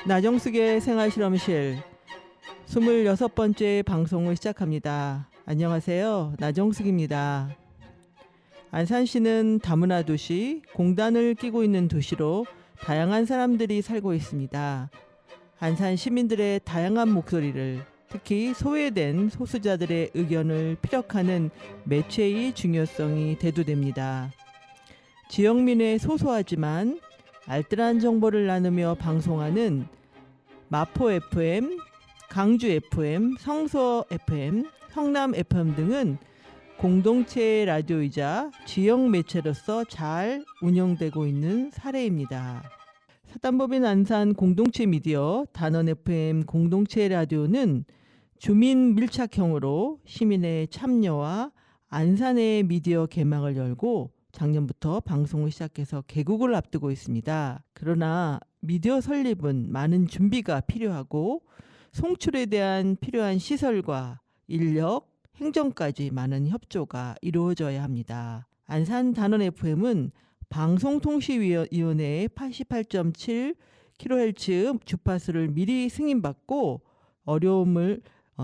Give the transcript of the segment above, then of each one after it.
나정숙의 생활실험실 26번째 방송을 시작합니다. 안녕하세요. 나정숙입니다. 안산시는 다문화 도시, 공단을 끼고 있는 도시로 다양한 사람들이 살고 있습니다. 안산 시민들의 다양한 목소리를, 특히 소외된 소수자들의 의견을 피력하는 매체의 중요성이 대두됩니다. 지역민의 소소하지만 알뜰한 정보를 나누며 방송하는 마포 FM, 강주 FM, 성서 FM, 성남 FM 등은 공동체 라디오이자 지역 매체로서 잘 운영되고 있는 사례입니다. 사단법인 안산 공동체 미디어 단원 FM 공동체 라디오는 주민 밀착형으로 시민의 참여와 안산의 미디어 개막을 열고 작년부터 방송을 시작해서 개국을 앞두고 있습니다. 그러나 미디어 설립은 많은 준비가 필요하고 송출에 대한 필요한 시설과 인력, 행정까지 많은 협조가 이루어져야 합니다. 안산 단원 FM은 방송통신위원회의 88.7 kHz 주파수를 미리 승인받고 어려움을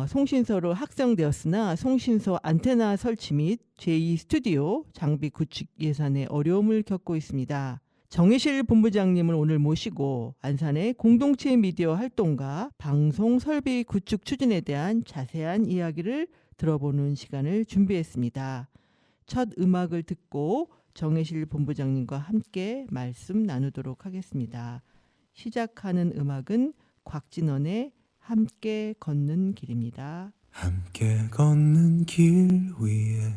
송신소로 확정되었으나 송신소 안테나 설치 및 제2 스튜디오 장비 구축 예산에 어려움을 겪고 있습니다. 정혜실 본부장님을 오늘 모시고 안산의 공동체 미디어 활동과 방송 설비 구축 추진에 대한 자세한 이야기를 들어보는 시간을 준비했습니다. 첫 음악을 듣고 정혜실 본부장님과 함께 말씀 나누도록 하겠습니다. 시작하는 음악은 곽진원의 함께 걷는 길입니다. 함께 걷는 길 위에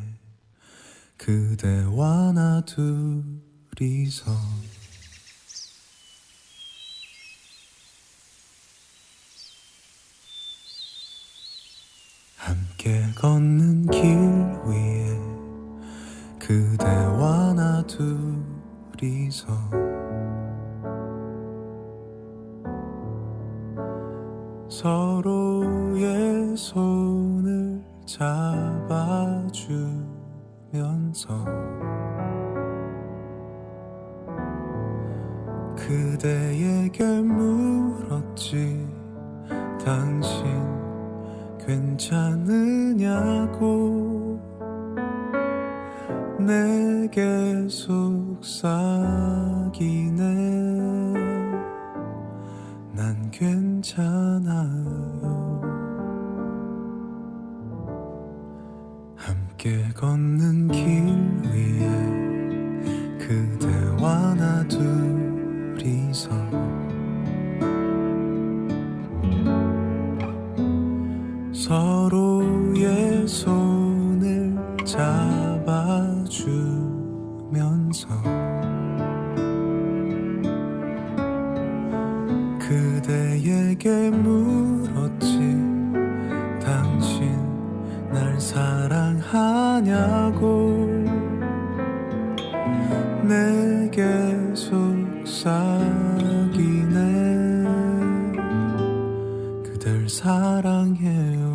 그대와 나 둘이서 함께 걷는 길 위에 그대와 나 둘이서 서로의 손을 잡아주면서 그대에게 물었지. 당신 괜찮으냐고. 내게 속삭이네. 난 괜찮아요. 함께 걷는 길 위에 그대와 나 둘이서 서로의 손을 잡아주면서 그대에게 물었지. 당신 날 사랑하냐고. 내게 속삭이네. 그댈 사랑해요.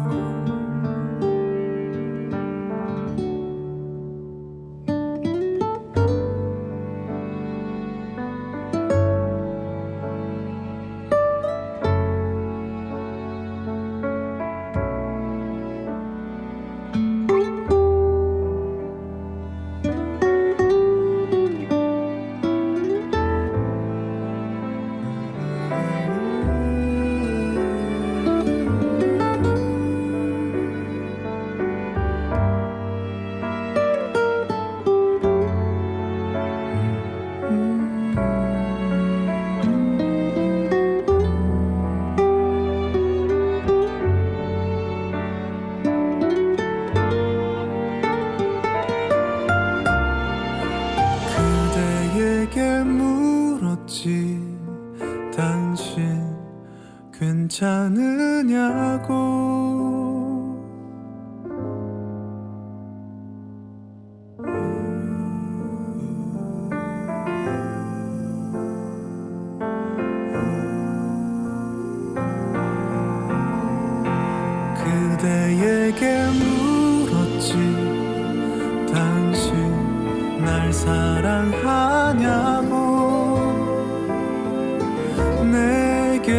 그대에게 물었지. 당신 괜찮으냐고. 그대에게 물었지. 당신 날 사랑하냐고. 내게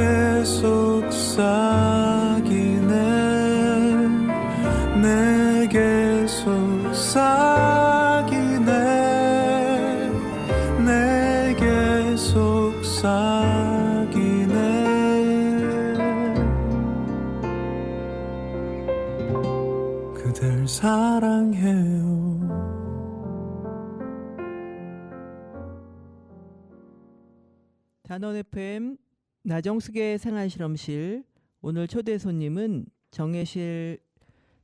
단원 FM 나정숙의 생활실험실, 오늘 초대 손님은 정혜실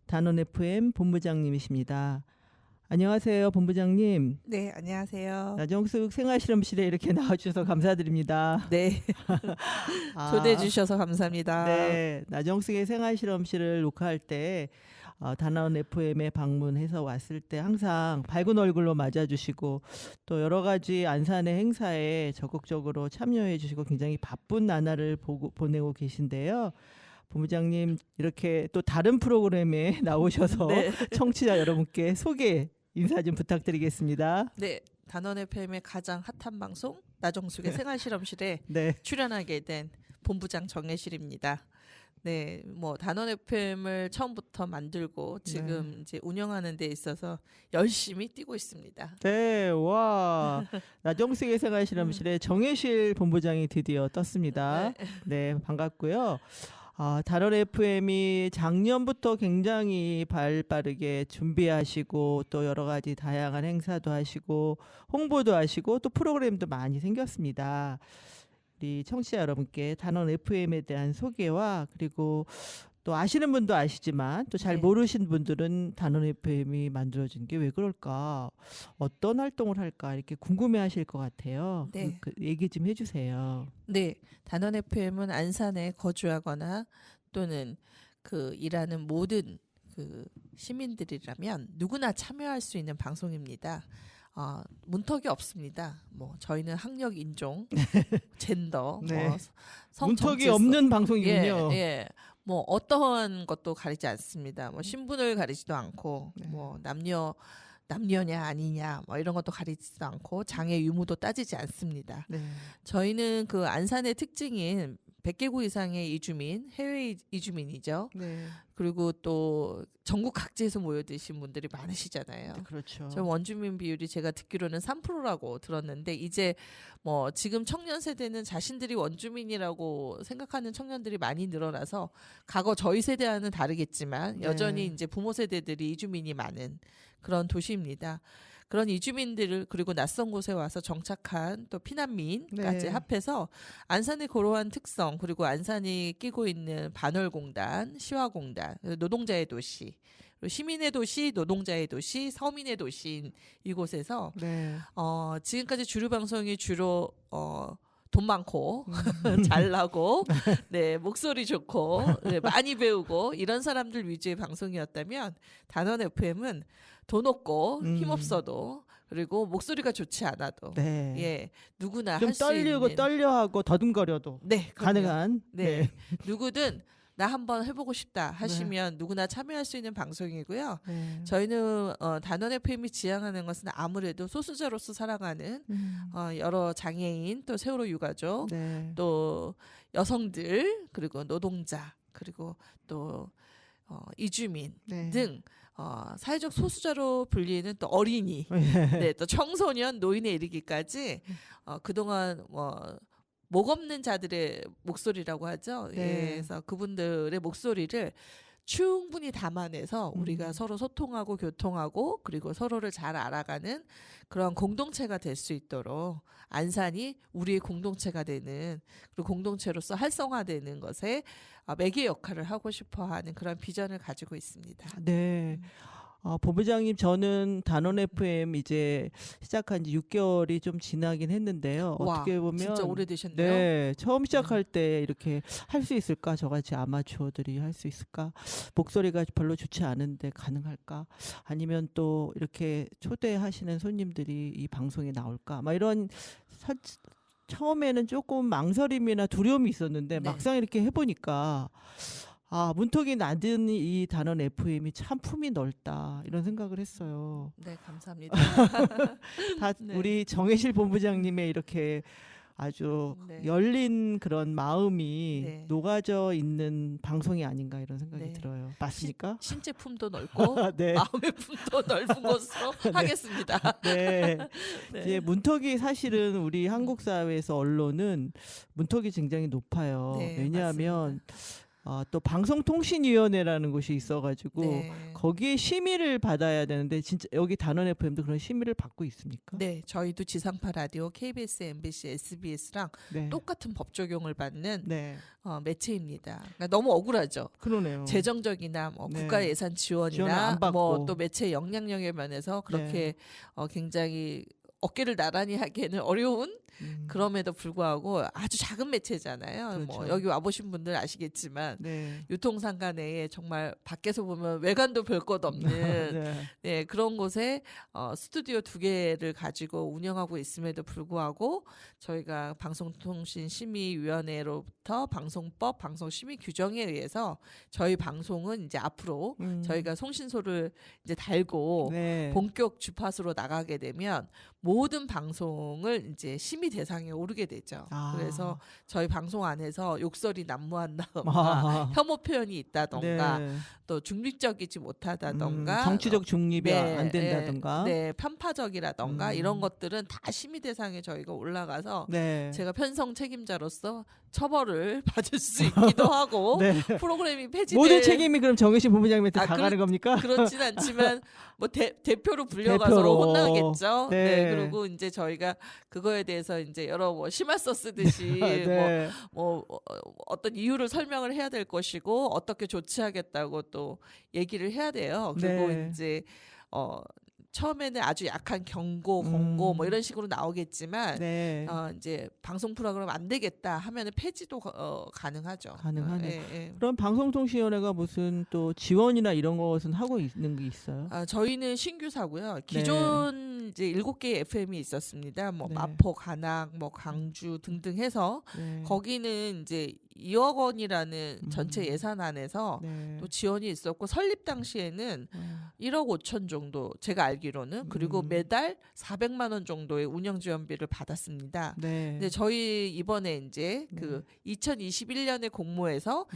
단원 FM 본부장님이십니다. 안녕하세요, 본부장님. 네, 안녕하세요. 나정숙 생활실험실에 이렇게 나와주셔서 감사드립니다. 네, 초대해 주셔서 감사합니다. 네, 나정숙의 생활실험실을 녹화할 때 단원 FM에 방문해서 왔을 때 항상 밝은 얼굴로 맞아주시고 또 여러 가지 안산의 행사에 적극적으로 참여해 주시고 굉장히 바쁜 나날을 보내고 계신데요. 본부장님 이렇게 또 다른 프로그램에 나오셔서 네. 청취자 여러분께 소개 인사 좀 부탁드리겠습니다. 네, 단원 FM의 가장 핫한 방송 나정숙의 생활실험실에 네, 출연하게 된 본부장 정혜실입니다. 네, 뭐 단원 FM을 처음부터 만들고 지금 이제 운영하는 데 있어서 열심히 뛰고 있습니다. 네, 와, 나정숙의 생활실험실에 정혜실 본부장이 드디어 떴습니다. 네, 반갑고요. 단원 FM이 작년부터 굉장히 발빠르게 준비하시고 또 여러 가지 다양한 행사도 하시고 홍보도 하시고 또 프로그램도 많이 생겼습니다. 우리 청취자 여러분께 단원 FM에 대한 소개와 그리고 또 아시는 분도 아시지만 또 잘 네. 모르신 분들은 단원 FM이 만들어진 게 왜 그럴까, 어떤 활동을 할까 이렇게 궁금해하실 것 같아요. 네. 그 얘기 좀 해주세요. 네, 단원 FM은 안산에 거주하거나 또는 그 일하는 모든 그 시민들이라면 누구나 참여할 수 있는 방송입니다. 문턱이 없습니다. 뭐 저희는 학력, 인종, 젠더, 네. 뭐 성, 문턱이 정체성. 없는 방송이군요. 예. 뭐 어떠한 것도 가리지 않습니다. 뭐 신분을 가리지도 않고 네. 뭐 남녀냐 아니냐 뭐 이런 것도 가리지도 않고 장애 유무도 따지지 않습니다. 네. 저희는 그 안산의 특징인 100개국 이상의 이주민, 해외 이주민이죠. 네. 그리고 또 전국 각지에서 모여드신 분들이 많으시잖아요. 그렇죠. 저 원주민 비율이 제가 듣기로는 3%라고 들었는데 이제 뭐 지금 청년 세대는 자신들이 원주민이라고 생각하는 청년들이 많이 늘어나서 과거 저희 세대와는 다르겠지만 네. 여전히 이제 부모 세대들이 이주민이 많은 그런 도시입니다. 그런 이주민들을 그리고 낯선 곳에 와서 정착한 또 피난민까지 네. 합해서 안산의 고루한 특성 그리고 안산이 끼고 있는 반월공단, 시화공단, 노동자의 도시, 그리고 시민의 도시, 노동자의 도시, 서민의 도시인 이곳에서 네. 지금까지 주류 방송이 주로 돈 많고 잘나고 네 목소리 좋고 네, 많이 배우고 이런 사람들 위주의 방송이었다면 단원 FM은 돈 없고 힘없어도 그리고 목소리가 좋지 않아도 네. 예 누구나 좀 할 수 떨리고 있는 떨려하고 더듬거려도 네 그럼요. 가능한. 네. 누구든 나 한번 해보고 싶다 하시면 누구나 참여할 수 있는 방송이고요. 네. 저희는 단원 FM이 지향하는 것은 아무래도 소수자로서 살아가는 여러 장애인 또 세월호 유가족 네. 또 여성들 그리고 노동자 그리고 또 이주민 네. 등 사회적 소수자로 불리는 또 어린이 네, 또 청소년 노인에 이르기까지 그동안 목 없는 자들의 목소리라고 하죠. 네. 예, 그래서 그분들의 목소리를 충분히 담아내서 우리가 서로 소통하고 교통하고 그리고 서로를 잘 알아가는 그런 공동체가 될 수 있도록 안산이 우리의 공동체가 되는 그리고 공동체로서 활성화되는 것에 매개 역할을 하고 싶어하는 그런 비전을 가지고 있습니다. 네. 본부장님, 저는 단원 FM 이제 시작한 지 6개월이 좀 지나긴 했는데요. 와, 어떻게 보면 진짜 오래되셨네요. 네, 처음 시작할 때 이렇게 할 수 있을까? 저같이 아마추어들이 할 수 있을까? 목소리가 별로 좋지 않은데 가능할까? 아니면 또 이렇게 초대하시는 손님들이 이 방송에 나올까? 막 이런 처음에는 조금 망설임이나 두려움이 있었는데 네. 막상 이렇게 해보니까 문턱이 낮은 이 단원 FM이 참 품이 넓다 이런 생각을 했어요. 네, 감사합니다. 다 네. 우리 정혜실 본부장님의 이렇게 아주 네. 열린 그런 마음이 네. 녹아져 있는 방송이 아닌가 이런 생각이 네. 들어요. 맞습니까? 신체품도 넓고 네. 마음의 품도 넓은 것으로 하겠습니다. 네. 네. 이제 문턱이 사실은 우리 한국 사회에서 언론은 문턱이 굉장히 높아요. 네, 왜냐하면 맞습니다. 또 방송통신위원회라는 곳이 있어가지고 네. 거기에 심의를 받아야 되는데 진짜 여기 단원 FM도 그런 심의를 받고 있습니까? 네, 저희도 지상파 라디오 KBS, MBC, SBS랑 네. 똑같은 법 적용을 받는 네. 매체입니다. 그러니까 너무 억울하죠. 그러네요. 재정적이나 뭐 네. 국가 예산 지원을 지원이나 안 받고. 뭐 또 매체 영향력의 면에서 그렇게 굉장히 어깨를 나란히 하기에는 어려운 그럼에도 불구하고 아주 작은 매체잖아요. 뭐 그렇죠. 여기 와보신 분들 아시겠지만 네. 유통상가 내에 정말 밖에서 보면 외관도 별 것 없는 네. 네, 그런 곳에 스튜디오 2개를 가지고 운영하고 있음에도 불구하고 저희가 방송통신심의위원회로부터 방송법, 방송심의 규정에 의해서 저희 방송은 이제 앞으로 저희가 송신소를 이제 달고 네. 본격 주파수로 나가게 되면 모든 방송을 이제 심의 대상에 오르게 되죠. 아. 그래서 저희 방송 안에서 욕설이 난무한다던가 아하. 혐오 표현이 있다던가 네. 또 중립적이지 못하다던가 정치적 중립이 네, 안 된다던가. 네, 편파적이라던가 음. 이런 것들은 다 심의 대상에 저희가 올라가서 네. 제가 편성 책임자로서 처벌을 받을 수 있기도 하고 네. 프로그램이 폐지될 모든 책임이 그럼 정혜신 본부장님한테 다 그렇- 가는 겁니까? 그렇진 않지만 뭐 대표로 불려가서 대표로. 혼나겠죠. 네. 네. 그리고 이제 저희가 그거에 대해서 이제 여러 뭐 심할서 쓰듯이 네. 어떤 이유를 설명을 해야 될 것이고 어떻게 조치하겠다고 또 얘기를 해야 돼요. 그리고 네. 이제 처음에는 아주 약한 경고, 공고 뭐 음. 이런 식으로 나오겠지만 네. 이제 방송 프로그램 안 되겠다 하면은 폐지도 가능하죠. 가능하네요. 예. 그럼 방송통신위원회가 무슨 또 지원이나 이런 것은 하고 있는 게 있어요? 저희는 신규사고요. 기존 이제 7개의 FM이 있었습니다. 뭐 네. 마포, 관악, 뭐 강주 등등 해서 네. 거기는 이제 2억 원이라는 전체 예산안에서 네. 또 지원이 있었고 설립 당시에는 1억 5천 정도 제가 알기로는 그리고 매달 400만 원 정도의 운영 지원비를 받았습니다. 네. 근데 저희 이번에 이제 그 2021년에 공모해서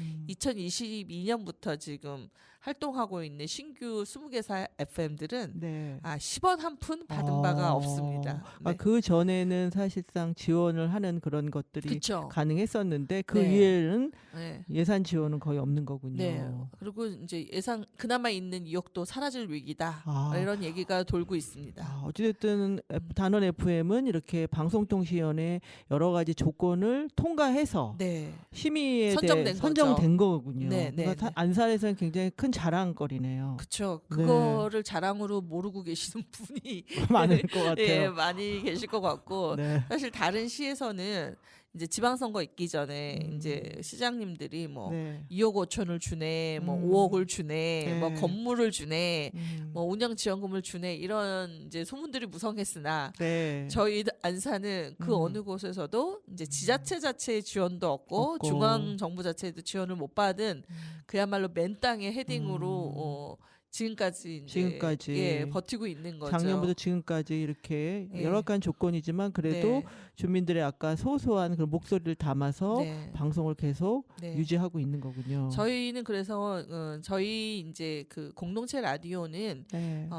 2022년부터 지금 활동하고 있는 신규 20개사 FM들은 네. 10원 한 푼 받은 바가 없습니다. 네. 그 전에는 사실상 지원을 하는 그런 것들이 그렇죠. 가능했었는데 그 네. 이후에는 네. 예산 지원은 거의 없는 거군요. 네. 그리고 이제 예상 그나마 있는 2억도 사라질 위기다. 아. 이런 얘기가 돌고 있습니다. 어찌됐든 단원 FM은 이렇게 방송통신위원회 여러 가지 조건을 통과해서 네. 심의에 선정된 선정된 거군요. 네, 네, 그러니까 네. 안산에서는 굉장히 큰 자랑거리네요. 그렇죠. 네. 그거를 자랑으로 모르고 계시는 분이 많을 것 같아요. 예, 많이 계실 것 같고 네. 사실 다른 시에서는 이제 지방선거 있기 전에 이제 시장님들이 뭐 네. 2억 5천을 주네, 뭐 5억을 주네, 네. 뭐 건물을 주네, 뭐 음. 운영 지원금을 주네 이런 이제 소문들이 무성했으나 네. 저희 안산은 그 어느 곳에서도 이제 지자체 자체의 지원도 없고 중앙 정부 자체에도 지원을 못 받은 그야말로 맨 땅의 헤딩으로 지금까지 이제 버티고 있는 거죠. 작년부터 지금까지 이렇게 예. 여러 가지 조건이지만 그래도 네. 주민들의 아까 소소한 그런 목소리를 담아서 네. 방송을 계속 네. 유지하고 있는 거군요. 저희는 그래서 저희 이제 그 공동체 라디오는 네.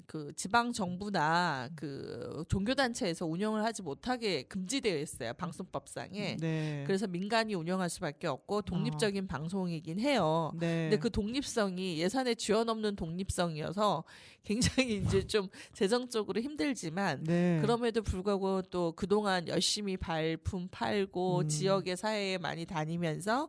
그 지방 정부나 그 종교 단체에서 운영을 하지 못하게 금지되어 있어요 방송법상에. 네. 그래서 민간이 운영할 수밖에 없고 독립적인 방송이긴 해요. 네. 근데 그 독립성이 예산에 지원 없는 독립성이어서 굉장히 이제 좀 재정적으로 힘들지만 네. 그럼에도 불구하고 또 그동안 열심히 발품 팔고 지역의 사회에 많이 다니면서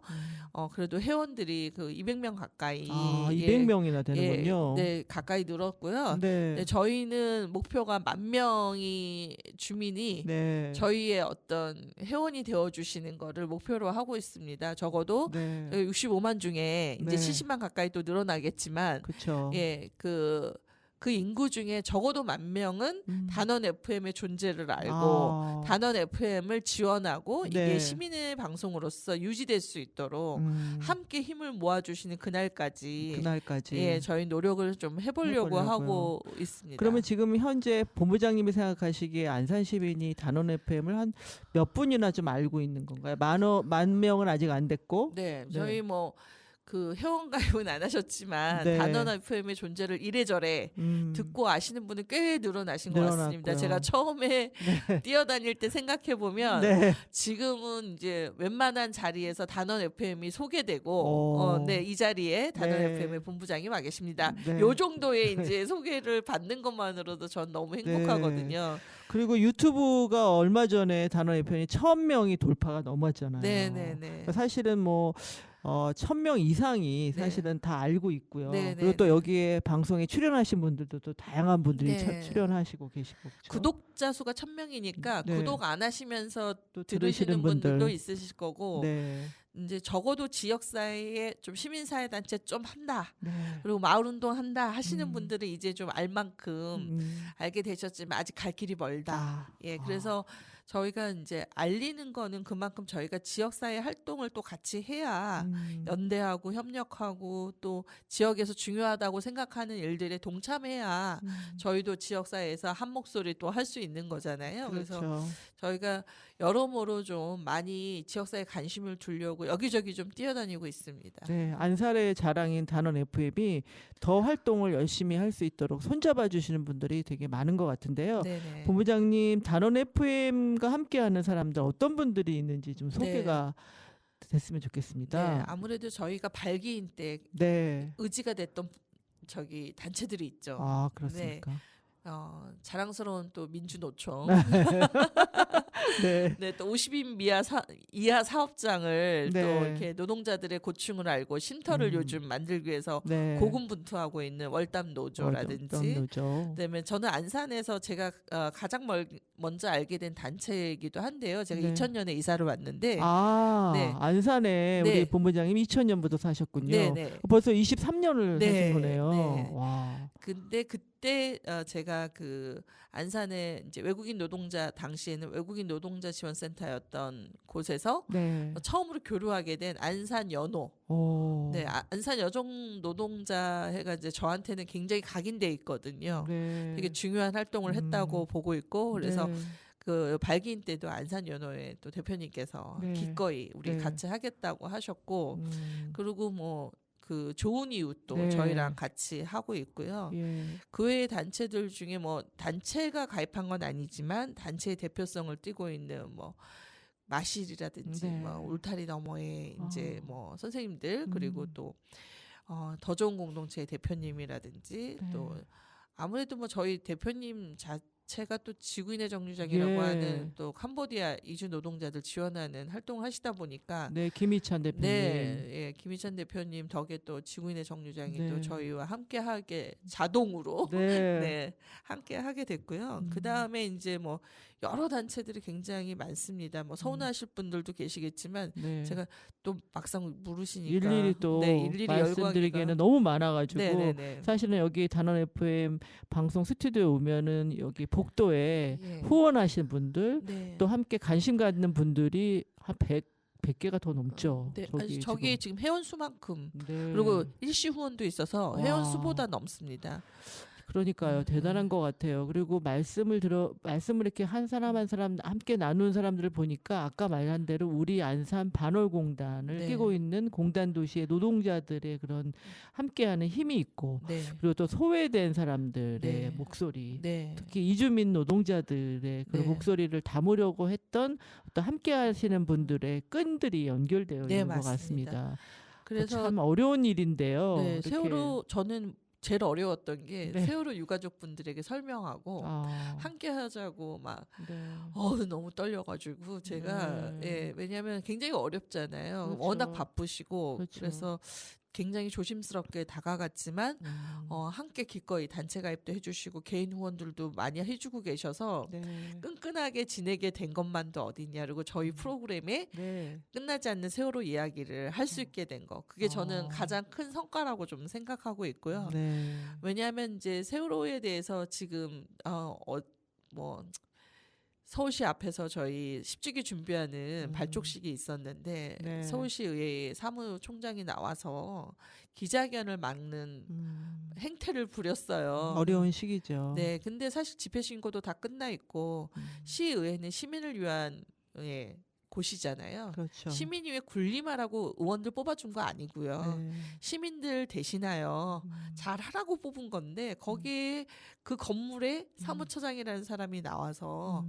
그래도 회원들이 그 200명 가까이 200명이나 되는군요. 네, 가까이 늘었고요. 네. 네, 저희는 목표가 10,000명이 주민이 네. 저희의 어떤 회원이 되어 주시는 거를 목표로 하고 있습니다. 적어도 네. 65만 중에 이제 네. 70만 가까이 또 늘어나겠지만 그렇죠. 예, 그 인구 중에 적어도 10,000명은 단원 FM의 존재를 알고 단원 FM을 지원하고 네. 이게 시민의 방송으로서 유지될 수 있도록 함께 힘을 모아주시는 그날까지 예, 저희 노력을 좀 해보려고 하고 있습니다. 그러면 지금 현재 본부장님이 생각하시기에 안산 시민이 단원 FM을 한 몇 분이나 좀 알고 있는 건가요? 만 명은 아직 안 됐고. 네, 저희 뭐 그 회원 가입은 안 하셨지만 네. 단원 FM의 존재를 이래저래 듣고 아시는 분은 꽤 늘어나신 것 같습니다. 늘어났고요. 제가 처음에 뛰어다닐 때 생각해 보면 네. 지금은 이제 웬만한 자리에서 단원 FM이 소개되고 오. 네, 이 자리에 단원 네. FM의 본부장이 와 계십니다. 네. 요 정도의 이제 소개를 받는 것만으로도 전 너무 행복하거든요. 그리고 유튜브가 얼마 전에 단원 FM이 1000명이 돌파가 넘었잖아요. 네네네. 사실은 뭐 1000명 이상이 네. 사실은 다 알고 있고요. 네, 그리고 네, 또 네. 여기에 방송에 출연하신 분들도 또 다양한 분들이 네. 출연하시고 계시고 그렇죠? 구독자 수가 1000명이니까 네. 구독 안 하시면서 또 들으시는 분들도 있으실 거고 네. 이제 적어도 지역사회에 좀 시민사회단체 좀 한다. 네. 그리고 마을운동 한다 하시는 음. 분들은 이제 좀 알 만큼 알게 되셨지만 아직 갈 길이 멀다. 아. 예, 그래서 저희가 이제 알리는 거는 그만큼 저희가 지역사회 활동을 또 같이 해야 연대하고 협력하고 또 지역에서 중요하다고 생각하는 일들에 동참해야 저희도 지역사회에서 한 목소리 또 할 수 있는 거잖아요. 그래서 그렇죠. 저희가 여러모로 좀 많이 지역사회에 관심을 두려고 여기저기 좀 뛰어다니고 있습니다. 네, 안산의 자랑인 단원 FM이 더 활동을 열심히 할 수 있도록 손잡아 주시는 분들이 되게 많은 것 같은데요. 네네. 본부장님, 단원 FM과 함께하는 사람들 어떤 분들이 있는지 좀 소개가 됐으면 네, 좋겠습니다. 아무래도 저희가 발기인 때 네. 의지가 됐던 저기 단체들이 있죠. 아, 그렇습니까? 자랑스러운 또 민주노총. 네. 네, 또 50인 이하 사업장을 네. 또 이렇게 노동자들의 고충을 알고 쉼터를 요즘 만들기 위해서 네. 고군분투하고 있는 월담 노조라든지. 노조. 그다음에 저는 안산에서 제가 가장 먼저 알게 된 단체이기도 한데요. 제가 네. 2000년에 이사를 왔는데 아, 네. 안산에 네. 우리 본부장님 2000년부터 사셨군요. 네네. 벌써 23년을 네. 사신 거네요. 네. 와. 근데 그때 제가 그 안산에 이제 외국인 노동자 당시에는 외국인 노동자 지원센터였던 곳에서 네. 처음으로 교류하게 된 안산 연호. 오. 네, 안산 여성 노동자회가 이제 저한테는 굉장히 각인돼 있거든요. 네. 되게 중요한 활동을 했다고 보고 있고 그래서 네. 그 발기인 때도 안산 연호회 또 대표님께서 네. 기꺼이 우리 네. 같이 하겠다고 하셨고 그리고 뭐 그 좋은 이웃도 네. 저희랑 같이 하고 있고요. 예. 그 외의 단체들 중에 뭐 단체가 가입한 건 아니지만 단체의 대표성을 띠고 있는 뭐 마실이라든지 네. 뭐 울타리 너머에 이제 아. 뭐 선생님들 그리고 또 더 좋은 공동체의 대표님이라든지 네. 또 아무래도 뭐 저희 대표님 자체가 또 지구인의 정류장이라고 예. 하는 또 캄보디아 이주 노동자들 지원하는 활동을 하시다 보니까 네, 김희찬 대표님. 네, 예, 김희찬 대표님 덕에 또 지구인의 정류장이 네. 또 저희와 함께하게 자동으로 네. 네, 함께 하게 됐고요. 그 다음에 이제 뭐 여러 단체들이 굉장히 많습니다. 뭐 서운하실 분들도 계시겠지만 네. 제가 또 막상 모르시니까 일일이 또 네, 일일이 말씀드리기에는 열거하기가- 너무 많아가지고 네네네. 사실은 여기 단원 FM 방송 스튜디오에 오면은 여기 복도에 예. 후원하신 분들 네. 또 함께 관심 갖는 분들이 한 100개가 더 넘죠. 네, 아니, 저기 지금 회원 수만큼 네. 그리고 일시 후원도 있어서 와. 회원 수보다 넘습니다. 그러니까요. 대단한 것 같아요. 그리고 말씀을 이렇게 한 사람 한 사람 함께 나눈 사람들을 보니까 아까 말한 대로 우리 안산 반월공단을 네. 끼고 있는 공단 도시의 노동자들의 그런 함께하는 힘이 있고 네. 그리고 또 소외된 사람들의 네. 목소리 네. 특히 이주민 노동자들의 그런 네. 목소리를 담으려고 했던 어떤 함께 하시는 분들의 끈들이 연결되어 네, 있는 것 맞습니다. 같습니다. 그래서 참 어려운 일인데요. 네, 이렇게. 세월호 저는 제일 어려웠던 게 네. 세월호 유가족분들에게 설명하고 아, 함께 하자고 막 네. 너무 떨려가지고 제가 네. 예, 왜냐하면 굉장히 어렵잖아요. 그렇죠. 워낙 바쁘시고 그렇죠. 그래서 굉장히 조심스럽게 다가갔지만 함께 기꺼이 단체 가입도 해주시고 개인 후원들도 많이 해주고 계셔서 네. 끈끈하게 지내게 된 것만도 어디냐. 그리고 저희 프로그램에 네. 끝나지 않는 세월호 이야기를 할 수 있게 된 거. 그게 저는 가장 큰 성과라고 좀 생각하고 있고요. 네. 왜냐하면 이제 세월호에 대해서 지금 뭐 서울시 앞에서 저희 10주기 준비하는 발족식이 있었는데 네. 서울시 의회 사무총장이 나와서 기자회견을 막는 행태를 부렸어요. 어려운 시기죠. 네, 근데 사실 집회 신고도 다 끝나 있고 시의회는 시민을 위한 곳이잖아요. 그렇죠. 시민위에 군림하라고 의원들 뽑아준 거 아니고요. 네. 시민들 대신하여 잘하라고 뽑은 건데 거기에 그 건물에 사무처장이라는 사람이 나와서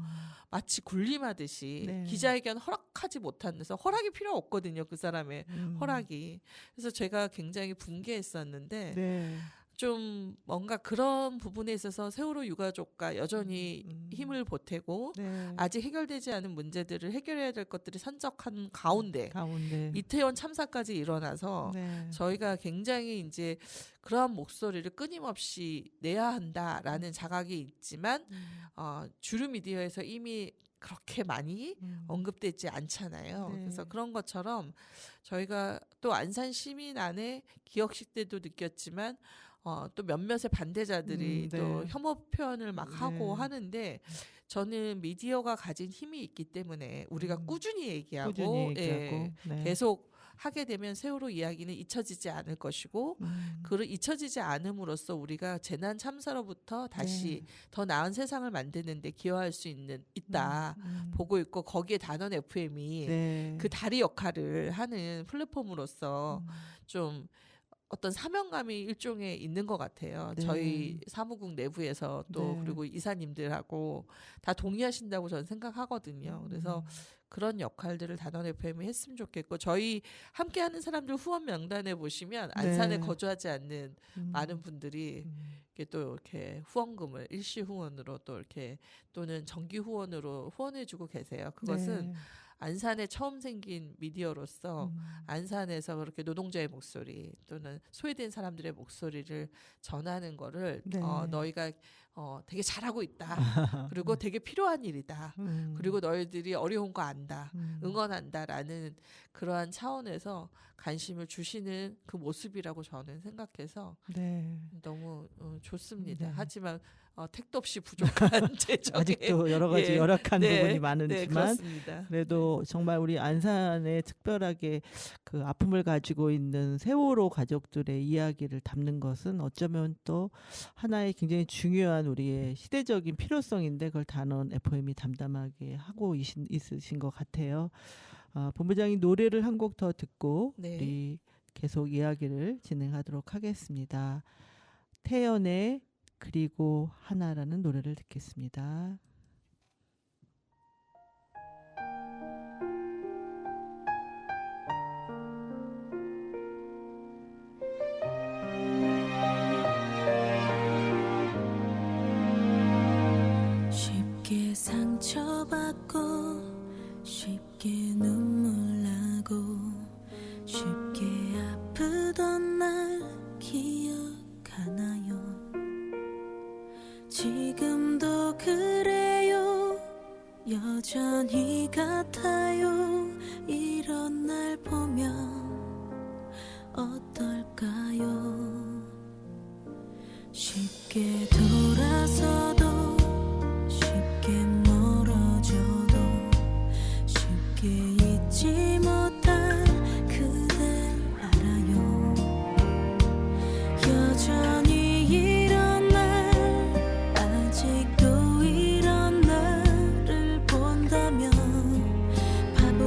마치 군림하듯이 네. 기자회견 허락하지 못한 데서 허락이 필요 없거든요. 그 사람의 허락이. 그래서 제가 굉장히 분개했었는데 네. 좀 뭔가 그런 부분에 있어서 세월호 유가족과 여전히 힘을 보태고 네. 아직 해결되지 않은 문제들을 해결해야 될 것들이 산적한 가운데 이태원 참사까지 일어나서 네. 저희가 굉장히 이제 그러한 목소리를 끊임없이 내야 한다라는 자각이 있지만 주류 미디어에서 이미 그렇게 많이 언급되지 않잖아요. 네. 그래서 그런 것처럼 저희가 또 안산 시민 안에 기억식 때도 느꼈지만 또 몇몇의 반대자들이 네. 또 혐오 표현을 막 하고 네. 하는데 저는 미디어가 가진 힘이 있기 때문에 우리가 꾸준히 얘기하고, 꾸준히 얘기하고 네. 계속 하게 되면 세월호 이야기는 잊혀지지 않을 것이고 그 잊혀지지 않음으로써 우리가 재난 참사로부터 다시 더 나은 세상을 만드는 데 기여할 수 있다 보고 있고 거기에 단원 FM이 네. 그 다리 역할을 하는 플랫폼으로서 좀 어떤 사명감이 일종의 있는 것 같아요. 네. 저희 사무국 내부에서 또 네. 그리고 이사님들하고 다 동의하신다고 저는 생각하거든요. 그래서 그런 역할들을 단원 FM이 했으면 좋겠고 저희 함께하는 사람들 후원 명단에 보시면 안산에 네. 거주하지 않는 많은 분들이 이렇게 또 이렇게 후원금을 일시 후원으로 또 이렇게 또는 정기 후원으로 후원해주고 계세요. 그것은 네. 안산에 처음 생긴 미디어로서 안산에서 그렇게 노동자의 목소리 또는 소외된 사람들의 목소리를 전하는 거를 네. 너희가 되게 잘하고 있다. 그리고 되게 필요한 일이다. 그리고 너희들이 어려운 거 안다. 응원한다라는 그러한 차원에서 관심을 주시는 그 모습이라고 저는 생각해서 네. 너무 좋습니다. 네. 하지만 택도 없이 부족한 재정에 아직도 여러 가지 예. 열악한 네. 부분이 네, 많지만 그렇습니다. 그래도 정말 우리 안산에 특별하게 그 아픔을 가지고 있는 세월호 가족들의 이야기를 담는 것은 어쩌면 또 하나의 굉장히 중요한 우리의 시대적인 필요성인데 그걸 단원 FM이 담담하게 하고 있으신 것 같아요. 본부장이 노래를 한 곡 더 듣고 네. 우리 계속 이야기를 진행하도록 하겠습니다. 태연의 그리고 하나라는 노래를 듣겠습니다. 쉽게 상처받고 쉽게 눈물 나고 쉽게 아프던 날 기억하나요? 지금도 그래요. 여전히 같아요. 이런 날 보면 어떨까요? 쉽게 돌아서도 쉽게 멀어져도 쉽게 잊지 못할 그댈 알아요. 여전히 이런 날 아직도 이런 나를 본다면 밥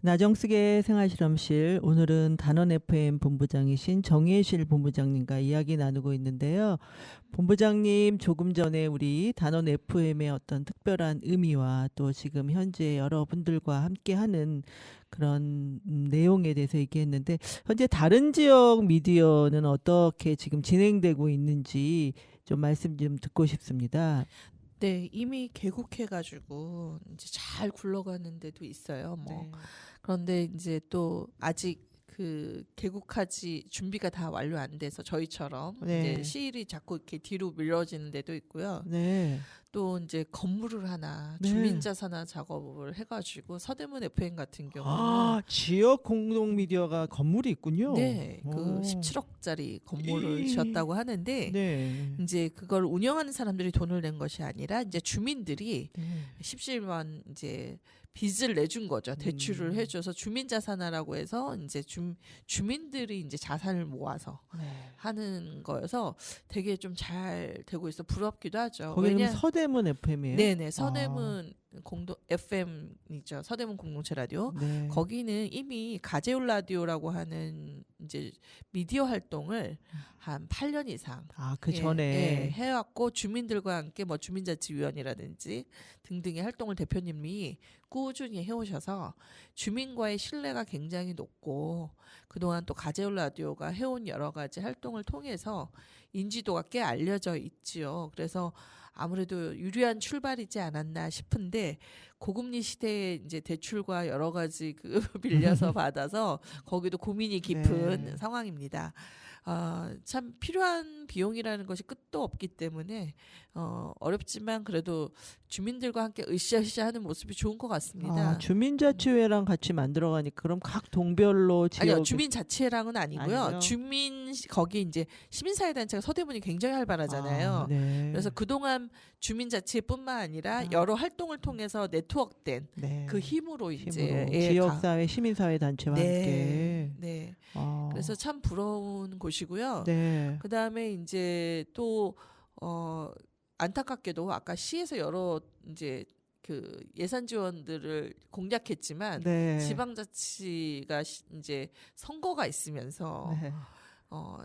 나정숙의 생활실험실, 오늘은 단원 FM 본부장이신 정예실 본부장님과 이야기 나누고 있는데요. 본부장님, 조금 전에 우리 단원 FM의 어떤 특별한 의미와 또 지금 현재 여러분들과 함께하는 그런 내용에 대해서 얘기했는데, 현재 다른 지역 미디어는 어떻게 지금 진행되고 있는지 좀 말씀 좀 듣고 싶습니다. 네, 이미 개국해가지고 이제 잘 굴러가는 데도 있어요. 뭐 그런데 이제 또 아직 그 개국하지 준비가 다 완료 안 돼서 저희처럼 네. 이제 시일이 자꾸 이렇게 뒤로 미뤄지는 데도 있고요. 네. 또 이제 건물을 하나 네. 주민자산화 작업을 해가지고 서대문 FM 같은 경우는 아, 지역 공동 미디어가 건물이 있군요. 네, 그 오. 17억짜리 건물을 이. 지었다고 하는데 네. 이제 그걸 운영하는 사람들이 돈을 낸 것이 아니라 이제 주민들이 네. 17만 이제 빚을 내준 거죠. 대출을 해줘서 주민자산화라고 해서 이제 주민들이 이제 자산을 모아서 네. 하는 거여서 되게 좀 잘 되고 있어 부럽기도 하죠. 거기는 서대문 FM이에요. 네네 서대문 공동 FM이죠. 서대문 공동체 라디오. 네. 거기는 이미 가재울 라디오라고 하는 이제 미디어 활동을 한 8년 이상 아, 그 예, 전에 예, 해왔고 주민들과 함께 뭐 주민자치위원이라든지 등등의 활동을 대표님이 꾸준히 해오셔서 주민과의 신뢰가 굉장히 높고 그동안 또 가재울 라디오가 해온 여러 가지 활동을 통해서 인지도가 꽤 알려져 있지요. 그래서 아무래도 유리한 출발이지 않았나 싶은데 고금리 시대에 이제 대출과 여러 가지 그 빌려서 받아서 거기도 고민이 깊은 네. 상황입니다. 참 필요한 비용이라는 것이 끝도 없기 때문에 어렵지만 그래도 주민들과 함께 으쌰으쌰하는 모습이 좋은 것 같습니다. 아, 주민자치회랑 같이 만들어가니까 그럼 각 동별로 지역 아니요, 주민자치회랑은 아니고요. 아니고요? 거기 이제 시민사회단체가 서대문이 굉장히 활발하잖아요. 아, 네. 그래서 그동안 주민자치회뿐만 아니라 여러 활동을 통해서 네트워크된 네. 그 힘으로 이제 힘으로 예, 지역사회, 시민사회 단체와 네, 함께. 네. 아, 그래서 참 부러운 곳이고요. 네. 그 다음에 이제 또 안타깝게도 아까 시에서 여러 이제 그 예산 지원들을 공략했지만 네. 지방자치가 이제 선거가 있으면서 네.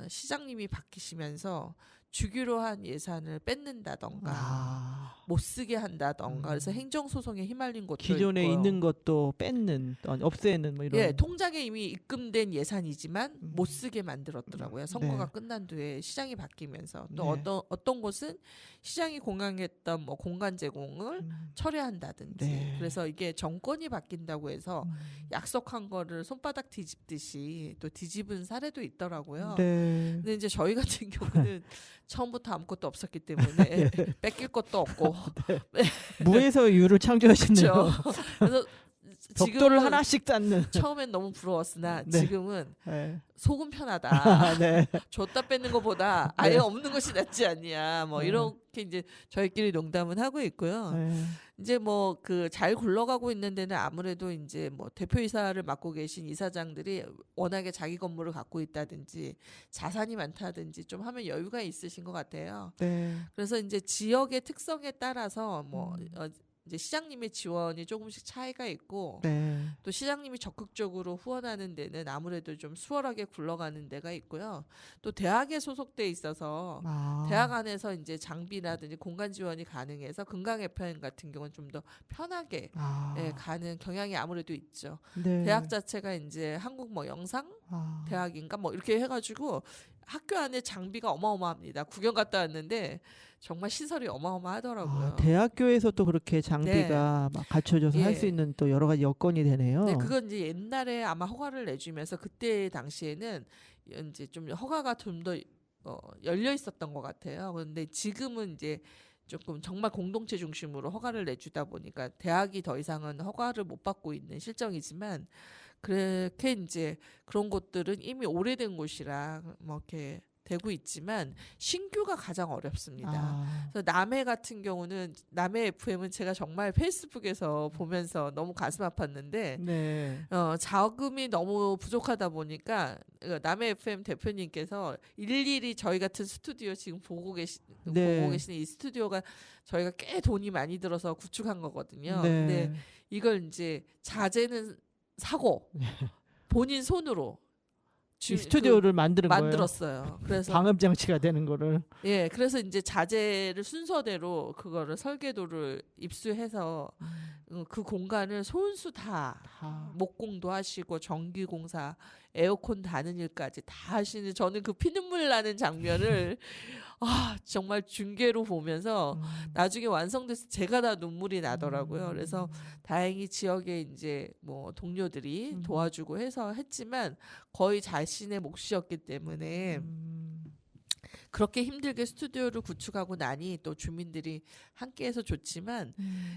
시장님이 바뀌시면서 주기로 한 예산을 뺏는다던가 못 쓰게 한다던가 그래서 행정소송에 휘말린 곳도 기존에 있고요. 있는 것도 뺏는, 없애는 뭐 이런. 예, 통장에 이미 입금된 예산이지만 못 쓰게 만들었더라고요. 선거가 네. 끝난 뒤에 시장이 바뀌면서 또 네. 어떤 곳은 시장이 공약했던 뭐 공간 제공을 철회한다든지 네. 그래서 이게 정권이 바뀐다고 해서 약속한 거를 손바닥 뒤집듯이 또 뒤집은 사례도 있더라고요. 네. 근데 이제 저희 같은 경우는 처음부터 아무것도 없었기 때문에 뺏길 것도 없고 무에서 유를 창조하셨네요. 그렇죠. 그래서 벽돌을 지금은 하나씩 쌓는. 처음엔 너무 부러웠으나 네. 지금은 네. 속은 편하다. 아, 네. 줬다 뺏는 것보다 아예 없는 것이 낫지 않냐. 뭐 네. 이렇게 이제 저희끼리 농담은 하고 있고요. 네. 이제 뭐 그 잘 굴러가고 있는 데는 아무래도 이제 뭐 대표이사를 맡고 계신 이사장들이 워낙에 자기 건물을 갖고 있다든지 자산이 많다든지 좀 하면 여유가 있으신 것 같아요. 네. 그래서 이제 지역의 특성에 따라서 뭐 이제 시장님의 지원이 조금씩 차이가 있고 네. 또 시장님이 적극적으로 후원하는 데는 아무래도 좀 수월하게 굴러가는 데가 있고요. 또 대학에 소속돼 있어서 아. 대학 안에서 이제 장비라든지 공간 지원이 가능해서 금강 FM 같은 경우는 좀 더 편하게 아. 예, 가는 경향이 아무래도 있죠. 네. 대학 자체가 이제 한국 뭐 영상 아. 대학인가 뭐 이렇게 해가지고 학교 안에 장비가 어마어마합니다. 구경 갔다 왔는데 정말 시설이 어마어마하더라고요. 아, 대학교에서 또 그렇게 장비가 막 갖춰져서 예. 할 수 있는 또 여러 가지 여건이 되네요. 네, 그건 이제 옛날에 아마 허가를 내주면서 그때 당시에는 이제 좀 허가가 좀 더 열려 있었던 것 같아요. 그런데 지금은 이제 조금 정말 공동체 중심으로 허가를 내주다 보니까 대학이 더 이상은 허가를 못 받고 있는 실정이지만 그렇게 이제 그런 곳들은 이미 오래된 곳이라 뭐 이렇게 되고 있지만 신규가 가장 어렵습니다. 아. 그래서 남해 같은 경우는 남해 FM은 제가 정말 페이스북에서 보면서 너무 가슴 아팠는데 네. 자금이 너무 부족하다 보니까 남해 FM 대표님께서 일일이 저희 같은 스튜디오 지금 보고 네. 계시는 이 스튜디오가 저희가 꽤 돈이 많이 들어서 구축한 거거든요. 네. 근데 이걸 이제 자재는 사고 본인 손으로 이 스튜디오를 만드는 거예요. 만들었어요. 그래서 방음 장치가 되는 거를. 예, 그래서 이제 자재를 순서대로 그거를 설계도를 입수해서 그 공간을 손수 다 목공도 하시고 전기공사, 에어컨 다는 일까지 다 하시는 저는 그 피눈물 나는 장면을 정말 중계로 보면서 나중에 완성돼서 제가 다 눈물이 나더라고요. 그래서 다행히 지역에 이제 뭐 동료들이 도와주고 해서 했지만 거의 자신의 몫이었기 때문에 그렇게 힘들게 스튜디오를 구축하고 나니 또 주민들이 함께해서 좋지만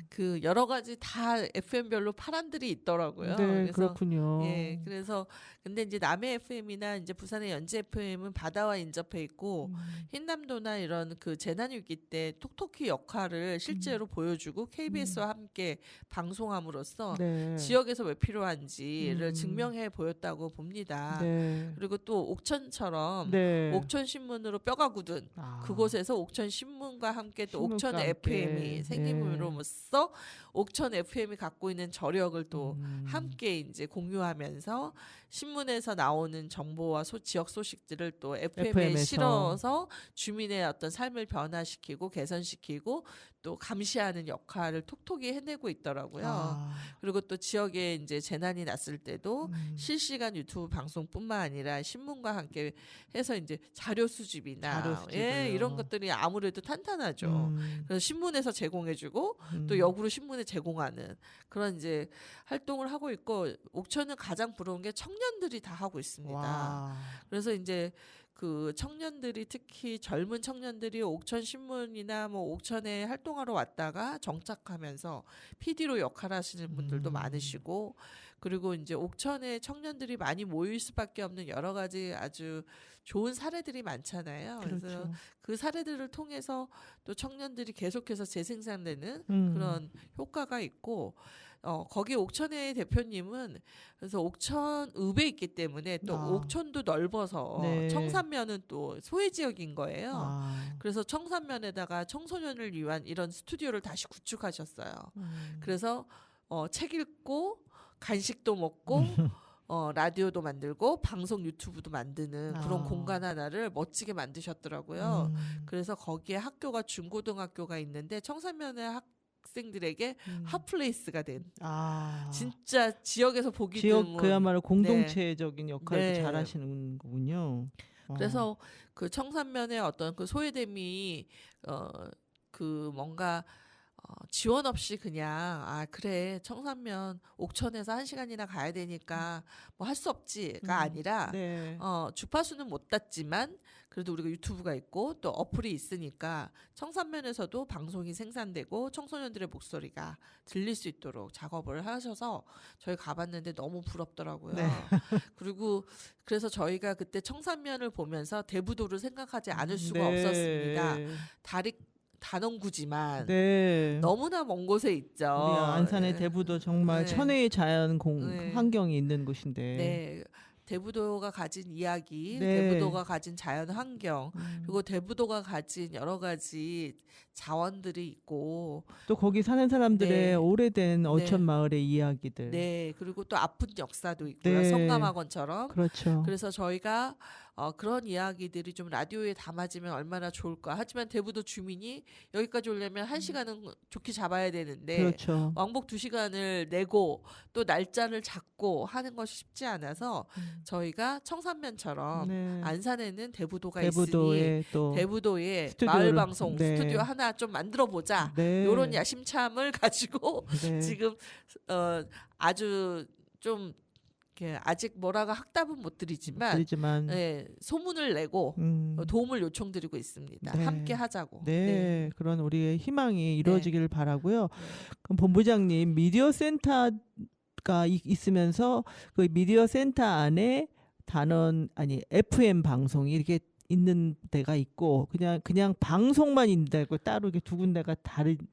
그 여러 가지 다 FM별로 파란들이 있더라고요. 네, 그래서 그렇군요. 예, 그래서 근데 이제 남해 FM이나 이제 부산의 연재 FM은 바다와 인접해 있고 흰남도나 이런 그 재난위기 때 톡톡히 역할을 실제로 보여주고 KBS와 함께 방송함으로써 네. 지역에서 왜 필요한지를 증명해 보였다고 봅니다. 네. 그리고 또 옥천처럼 네. 옥천 신문으로 뼈가 굳은 그곳에서 옥천 신문과 함께 또 신문과 옥천 함께. FM이 생김으로써 옥천 FM이 갖고 있는 저력을 또 함께 이제 공유하면서 신문에서 나오는 정보와 지역 소식들을 또 FM에 FM에서. 실어서 주민의 어떤 삶을 변화시키고 개선시키고 또 감시하는 역할을 톡톡히 해내고 있더라고요. 그리고 또 지역에 이제 재난이 났을 때도 실시간 유튜브 방송뿐만 아니라 신문과 함께 해서 이제 자료 수집이나 예, 이런 것들이 아무래도 탄탄하죠. 그래서 신문에서 제공해주고 또 역으로 신문에 제공하는 그런 이제 활동을 하고 있고 옥천은 가장 부러운 게 청년들이 다 하고 있습니다. 와. 그래서 이제 그 청년들이 특히 젊은 청년들이 옥천 신문이나 뭐 옥천에 활동하러 왔다가 정착하면서 PD로 역할하시는 분들도 많으시고 그리고 이제 옥천에 청년들이 많이 모일 수밖에 없는 여러 가지 아주 좋은 사례들이 많잖아요. 그래서 그렇죠. 그 사례들을 통해서 또 청년들이 계속해서 재생산되는 음. 그런 효과가 있고 거기 옥천의 대표님은 그래서 옥천읍에 있기 때문에 또 옥천도 넓어서 네. 청산면은 또 소외 지역인 거예요. 아. 그래서 청산면에다가 청소년을 위한 이런 스튜디오를 다시 구축하셨어요. 그래서 책 읽고 간식도 먹고 라디오도 만들고 방송 유튜브도 만드는 그런 공간 하나를 멋지게 만드셨더라고요. 그래서 거기에 학교가 중고등학교가 있는데 청산면의 학생들에게 핫플레이스가 된 진짜 지역에서 보기 지역 드문 그야말로 공동체적인 역할도 네. 잘 하시는 거군요. 그래서 그 청산면의 어떤 그 소외됨이 그 뭔가 지원 없이 그냥 그래 청산면 옥천에서 1시간이나 가야 되니까 뭐 할 수 없지가 아니라 네. 주파수는 못 땄지만 그래도 우리가 유튜브가 있고 또 어플이 있으니까 청산면에서도 방송이 생산되고 청소년들의 목소리가 들릴 수 있도록 작업을 하셔서 저희 가봤는데 너무 부럽더라고요. 네. 그리고 그래서 저희가 그때 청산면을 보면서 대부도를 생각하지 않을 수가 네. 없었습니다. 단원구지만 네. 너무나 먼 곳에 있죠. 우리 안산의 네. 대부도 정말 네. 천혜의 자연 네. 환경이 있는 곳인데. 네. 대부도가 가진 이야기, 네. 대부도가 가진 자연 환경, 그리고 대부도가 가진 여러 가지 자원들이 있고, 또 거기 사는 사람들의 네. 오래된 어촌 마을의 이야기들. 네, 그리고 또 아픈 역사도 있고요. 네. 성감학원처럼. 그렇죠. 그래서 저희가 그런 이야기들이 좀 라디오에 담아지면 얼마나 좋을까. 하지만 대부도 주민이 여기까지 오려면 1시간은 좋게 잡아야 되는데 그렇죠. 왕복 2시간을 내고 또 날짜를 잡고 하는 것이 쉽지 않아서 저희가 청산면처럼 네. 안산에는 대부도가 있으니 대부도에 또 대부도에 스튜디오를- 마을 방송 네. 스튜디오 하나 좀 만들어 보자. 네. 요런 야심참을 가지고 네. 지금 아주 좀 이렇게 아직 뭐라고 확답은 못 드리지만 그렇지만 네, 소문을 내고 도움을 요청드리고 있습니다. 네. 함께 하자고. 네, 그런 우리의 희망이 이루어지기를 바라고요. 네. 그럼 본부장님 미디어 센터가 있으면서 그 미디어 센터 안에 FM 방송이 이렇게 있는 데가 있고 그냥 방송만 있는 데고 따로 이렇게 두 군데가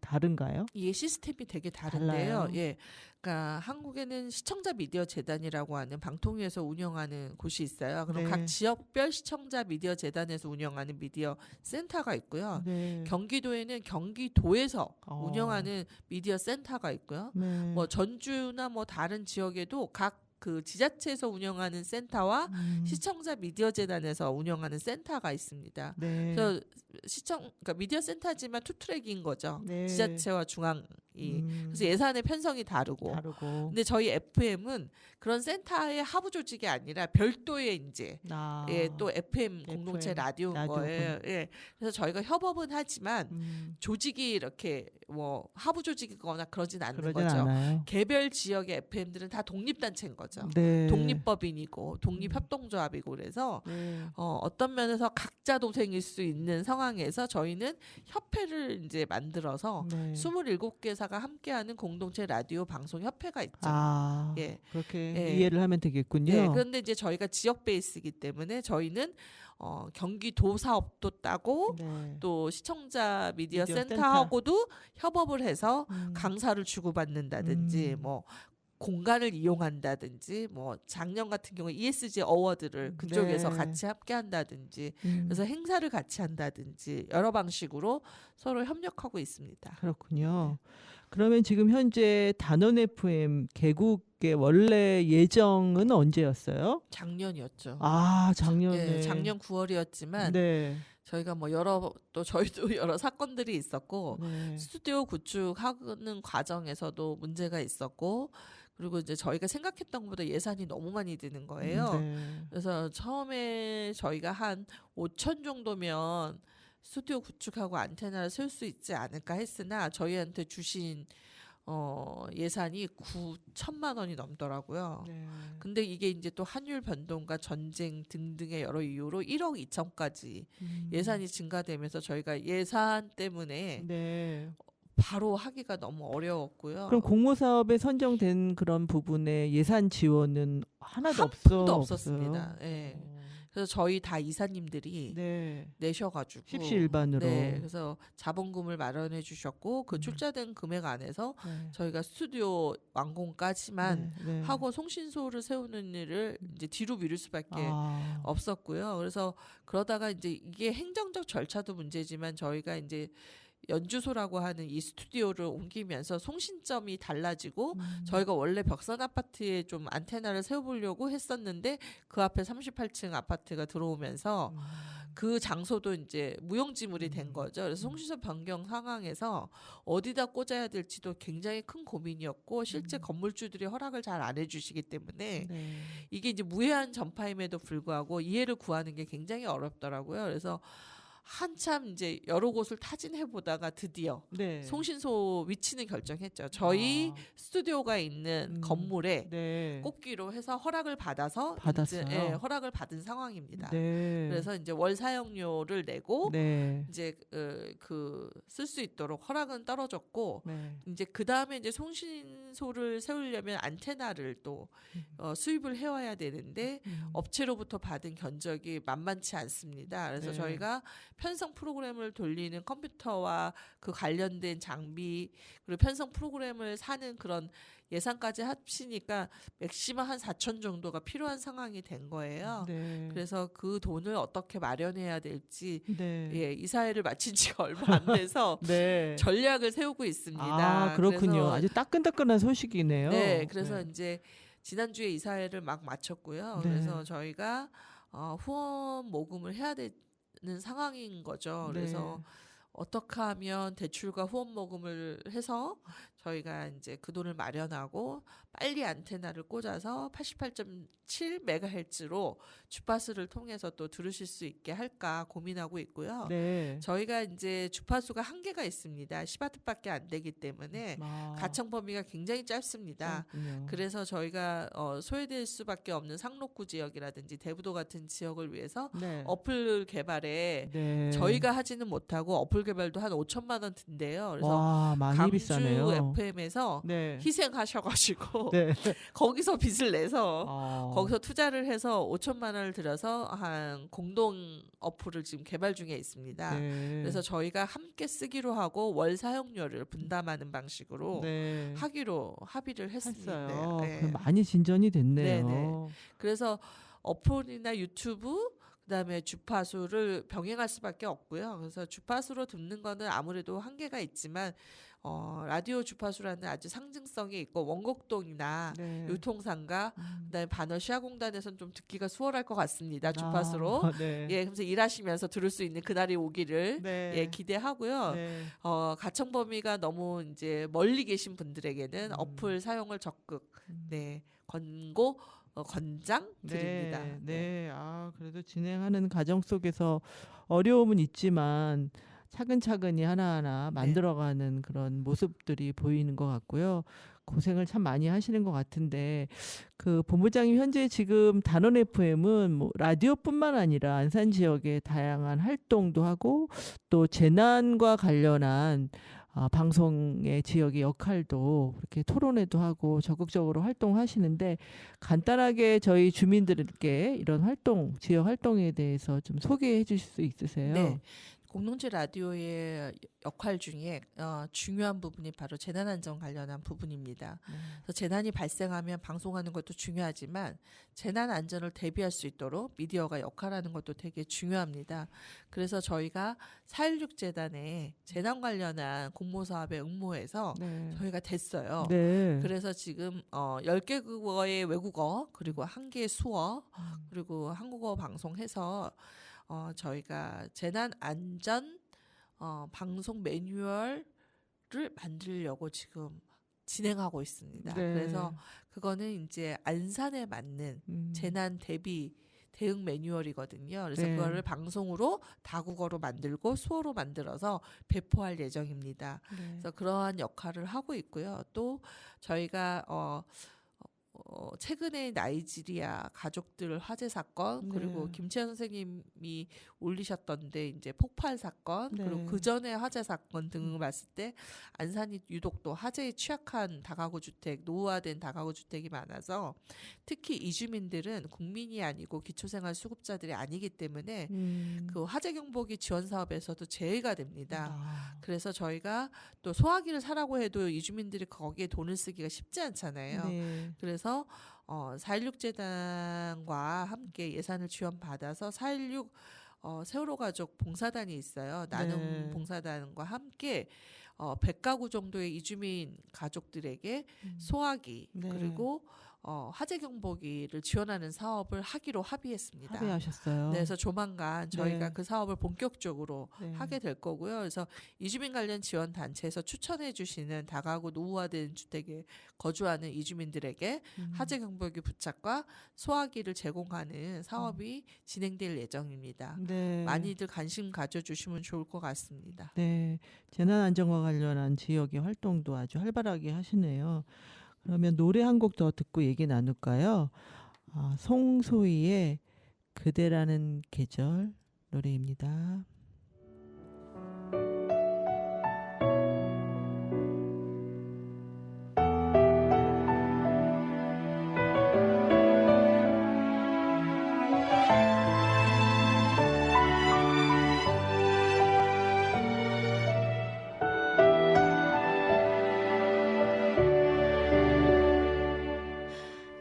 다른가요? 이게 시스템이 되게 다른데요. 달라요? 예, 그러니까 한국에는 시청자 미디어 재단이라고 하는 방통위에서 운영하는 곳이 있어요. 그럼 네. 각 지역별 시청자 미디어 재단에서 운영하는 미디어 센터가 있고요. 네. 경기도에는 경기도에서 어. 운영하는 미디어 센터가 있고요. 네. 뭐 전주나 뭐 다른 지역에도 각 그 지자체에서 운영하는 센터와 시청자 미디어 재단에서 운영하는 센터가 있습니다. 네. 그래서 그러니까 미디어 센터지만 투트랙인 거죠. 네. 지자체와 중앙이. 그래서 예산의 편성이 다르고. 다르고. 근데 저희 FM은 그런 센터의 하부 조직이 아니라 별도의 이제 아. 예, 또 FM 공동체 FM, 라디오인 라디오군. 거예요. 예. 그래서 저희가 협업은 하지만 조직이 이렇게 뭐 하부 조직이거나 그러진 않는 그러진 거죠. 않아요. 개별 지역의 FM들은 다 독립단체인 거죠. 네. 독립법인이고 독립협동조합이고 그래서 네. 어떤 면에서 각자 도생일 수 있는 상황에서 저희는 협회를 이제 만들어서 네. 27개사가 함께하는 공동체 라디오 방송 협회가 있죠. 아. 예. 그렇게 예. 이해를 하면 되겠군요. 네, 그런데 이제 저희가 지역 베이스이기 때문에 저희는 경기도 사업도 따고 네. 또 시청자 미디어 미디어 센터하고도 협업을 해서 음. 강사를 주고받는다든지 음. 뭐 공간을 이용한다든지 뭐 작년 같은 경우에 ESG 어워드를 그쪽에서 네. 같이 함께 한다든지 음. 그래서 행사를 같이 한다든지 여러 방식으로 서로 협력하고 있습니다. 그렇군요. 그러면 지금 현재 단원 FM 개국의 원래 예정은 언제였어요? 작년이었죠. 아, 작년에. 예, 작년 9월이었지만 네. 저희가 뭐 또 저희도 여러 사건들이 있었고 네. 스튜디오 구축하는 과정에서도 문제가 있었고 그리고 이제 저희가 생각했던 것보다 예산이 너무 많이 드는 거예요. 네. 그래서 처음에 저희가 한 5천 정도면 스튜디오 구축하고 안테나를 세울 수 있지 않을까 했으나 저희한테 주신 예산이 9천만 원이 넘더라고요. 네. 근데 이게 이제 또 환율 변동과 전쟁 등등의 여러 이유로 1억 2천까지 예산이 증가되면서 저희가 예산 때문에 네. 바로 하기가 너무 어려웠고요. 그럼 공모 사업에 선정된 그런 부분에 예산 지원은 하나도 한 푼도 없어요? 없었습니다. 예. 그래서 저희 다 이사님들이 네. 내셔가지고 십시일반으로. 네, 그래서 자본금을 마련해 주셨고 그 출자된 금액 안에서 네. 저희가 스튜디오 완공까지만 네, 네. 하고 송신소를 세우는 일을 이제 뒤로 미룰 수밖에 아. 없었고요. 그래서 그러다가 이제 이게 행정적 절차도 문제지만 저희가 이제 연주소라고 하는 이 스튜디오를 옮기면서 송신점이 달라지고 저희가 원래 벽산 아파트에 좀 안테나를 세워보려고 했었는데 그 앞에 38층 아파트가 들어오면서 그 장소도 이제 무용지물이 된 거죠. 그래서 송신점 변경 상황에서 어디다 꽂아야 될지도 굉장히 큰 고민이었고 실제 건물주들이 허락을 잘 안 해주시기 때문에 네. 이게 이제 무해한 전파임에도 불구하고 이해를 구하는 게 굉장히 어렵더라고요. 그래서 한참 이제 여러 곳을 타진해 보다가 드디어 네. 송신소 위치는 결정했죠. 저희 아. 스튜디오가 있는 건물에 네. 꽂기로 해서 허락을 받아서 받았어요? 이제, 예, 허락을 받은 상황입니다. 네. 그래서 이제 월 사용료를 내고 네. 이제 쓸 수 있도록 허락은 떨어졌고 네. 이제 그 다음에 이제 송신소를 세우려면 안테나를 또 수입을 해와야 되는데 업체로부터 받은 견적이 만만치 않습니다. 그래서 네. 저희가 편성 프로그램을 돌리는 컴퓨터와 그 관련된 장비 그리고 편성 프로그램을 사는 그런 예산까지 합치니까 맥시멈 한 4천 정도가 필요한 상황이 된 거예요. 네. 그래서 그 돈을 어떻게 마련해야 될지 네. 예, 이사회를 마친 지가 얼마 안 돼서 네. 전략을 세우고 있습니다. 아, 그렇군요. 그래서 아주 따끈따끈한 소식이네요. 네, 그래서 네. 이제 지난주에 이사회를 막 마쳤고요. 네. 그래서 저희가 후원 모금을 해야 되는 상황인 거죠. 그래서 네. 어떻게 하면 대출과 후원 모금을 해서 저희가 이제 그 돈을 마련하고 빨리 안테나를 꽂아서 88.7MHz로 주파수를 통해서 또 들으실 수 있게 할까 고민하고 있고요. 네. 저희가 이제 주파수가 한계가 있습니다. 10와트밖에 안 되기 때문에 아, 가청 범위가 굉장히 짧습니다. 그렇군요. 그래서 저희가 소외될 수밖에 없는 상록구 지역이라든지 대부도 같은 지역을 위해서 네. 어플 개발에 네. 저희가 하지는 못하고 어플 개발도 한 5천만 원 든대요. 그래서 와, 많이 강주 비싸네요. FM에서 네. 희생하셔가지고 네. 거기서 빚을 내서 거기서 어. 투자를 해서 5천만 원을 들여서 한 공동 어플을 지금 개발 중에 있습니다. 네. 그래서 저희가 함께 쓰기로 하고 월 사용료를 분담하는 방식으로 네. 하기로 합의를 했습니다. 했어요. 네. 그럼 많이 진전이 됐네요. 네. 그래서 어플이나 유튜브 그다음에 주파수를 병행할 수밖에 없고요. 그래서 주파수로 듣는 거는 아무래도 한계가 있지만 라디오 주파수라는 아주 상징성이 있고 원곡동이나 네. 유통상가 그다음에 반월 시야공단에서는 좀 듣기가 수월할 것 같습니다. 아, 주파수로. 네. 예, 그래서 일하시면서 들을 수 있는 그날이 오기를 네. 예, 기대하고요. 네. 가청 범위가 너무 이제 멀리 계신 분들에게는 어플 사용을 적극 권장 드립니다. 네, 네. 아, 그래도 진행하는 과정 속에서 어려움은 있지만 차근차근히 하나하나 만들어가는 그런 모습들이 보이는 것 같고요. 고생을 참 많이 하시는 것 같은데 그 본부장님 현재 지금 단원 FM은 뭐 라디오뿐만 아니라 안산 지역의 다양한 활동도 하고 또 재난과 관련한 방송의 지역의 역할도 이렇게 토론회도 하고 적극적으로 활동하시는데 간단하게 저희 주민들께 이런 활동, 지역 활동에 대해서 좀 소개해 주실 수 있으세요? 네. 공동체 라디오의 역할 중에 중요한 부분이 바로 재난 안전 관련한 부분입니다. 그래서 재난이 발생하면 방송하는 것도 중요하지만 재난 안전을 대비할 수 있도록 미디어가 역할하는 것도 되게 중요합니다. 그래서 저희가 4.16 재단에 재난 관련한 공모 사업에 응모해서 네. 저희가 됐어요. 네. 그래서 지금 10개 국어의 외국어 그리고 1개 수어 그리고 한국어 방송해서 저희가 재난 안전 방송 매뉴얼을 만들려고 지금 진행하고 있습니다. 네. 그래서 그거는 이제 안산에 맞는 재난 대비 대응 매뉴얼이거든요. 그래서 네. 그거를 방송으로 다국어로 만들고 수어로 만들어서 배포할 예정입니다. 네. 그래서 그러한 역할을 하고 있고요. 또 저희가 최근에 나이지리아 가족들 화재 사건 그리고 네. 김채연 선생님이 올리셨던데 이제 폭발 사건 네. 그리고 그 전에 화재 사건 등을 봤을 때 안산이 유독 또 화재에 취약한 다가구 주택 노후화된 다가구 주택이 많아서 특히 이주민들은 국민이 아니고 기초생활 수급자들이 아니기 때문에 그 화재 경보기 지원 사업에서도 제외가 됩니다. 그래서 저희가 또 소화기를 사라고 해도 이주민들이 거기에 돈을 쓰기가 쉽지 않잖아요. 네. 그래서 4.16 재단과 함께 예산을 지원받아서 4.16 세월호 가족 봉사단이 있어요. 나눔 네. 봉사단과 함께 100가구 정도의 이주민 가족들에게 소화기 네. 그리고 화재 경보기를 지원하는 사업을 하기로 합의했습니다. 합의하셨어요. 네, 그래서 조만간 저희가 네. 그 사업을 본격적으로 네. 하게 될 거고요. 그래서 이주민 관련 지원 단체에서 추천해 주시는 다가구 노후화된 주택에 거주하는 이주민들에게 화재 경보기 부착과 소화기를 제공하는 사업이 진행될 예정입니다. 네. 많이들 관심 가져주시면 좋을 것 같습니다. 네, 재난 안전과 관련한 지역의 활동도 아주 활발하게 하시네요. 그러면 노래 한 곡 더 듣고 얘기 나눌까요? 송소희의 그대라는 계절 노래입니다.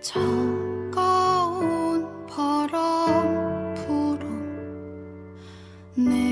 차가운 바람 불어 내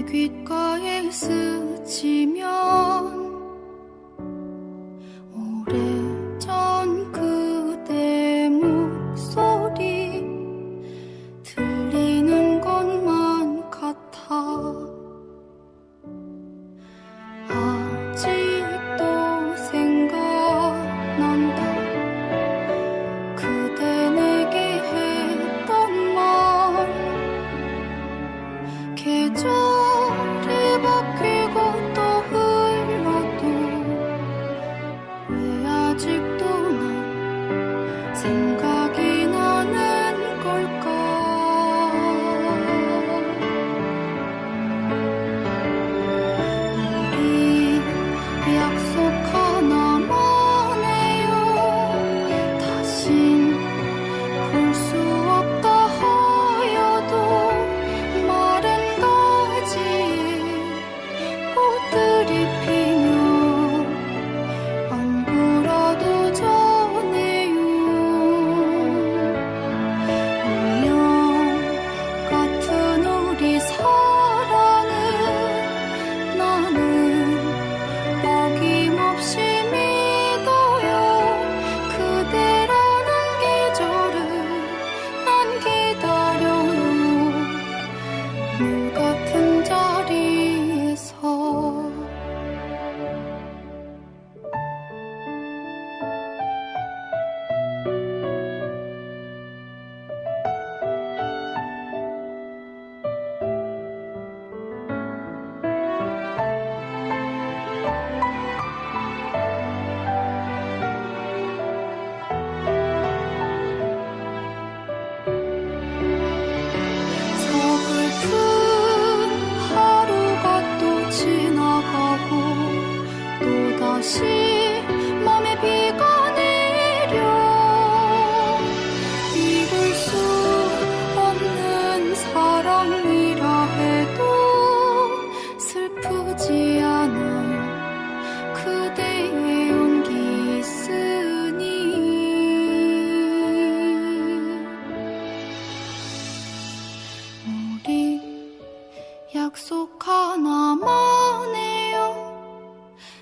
약속 하나만 해요.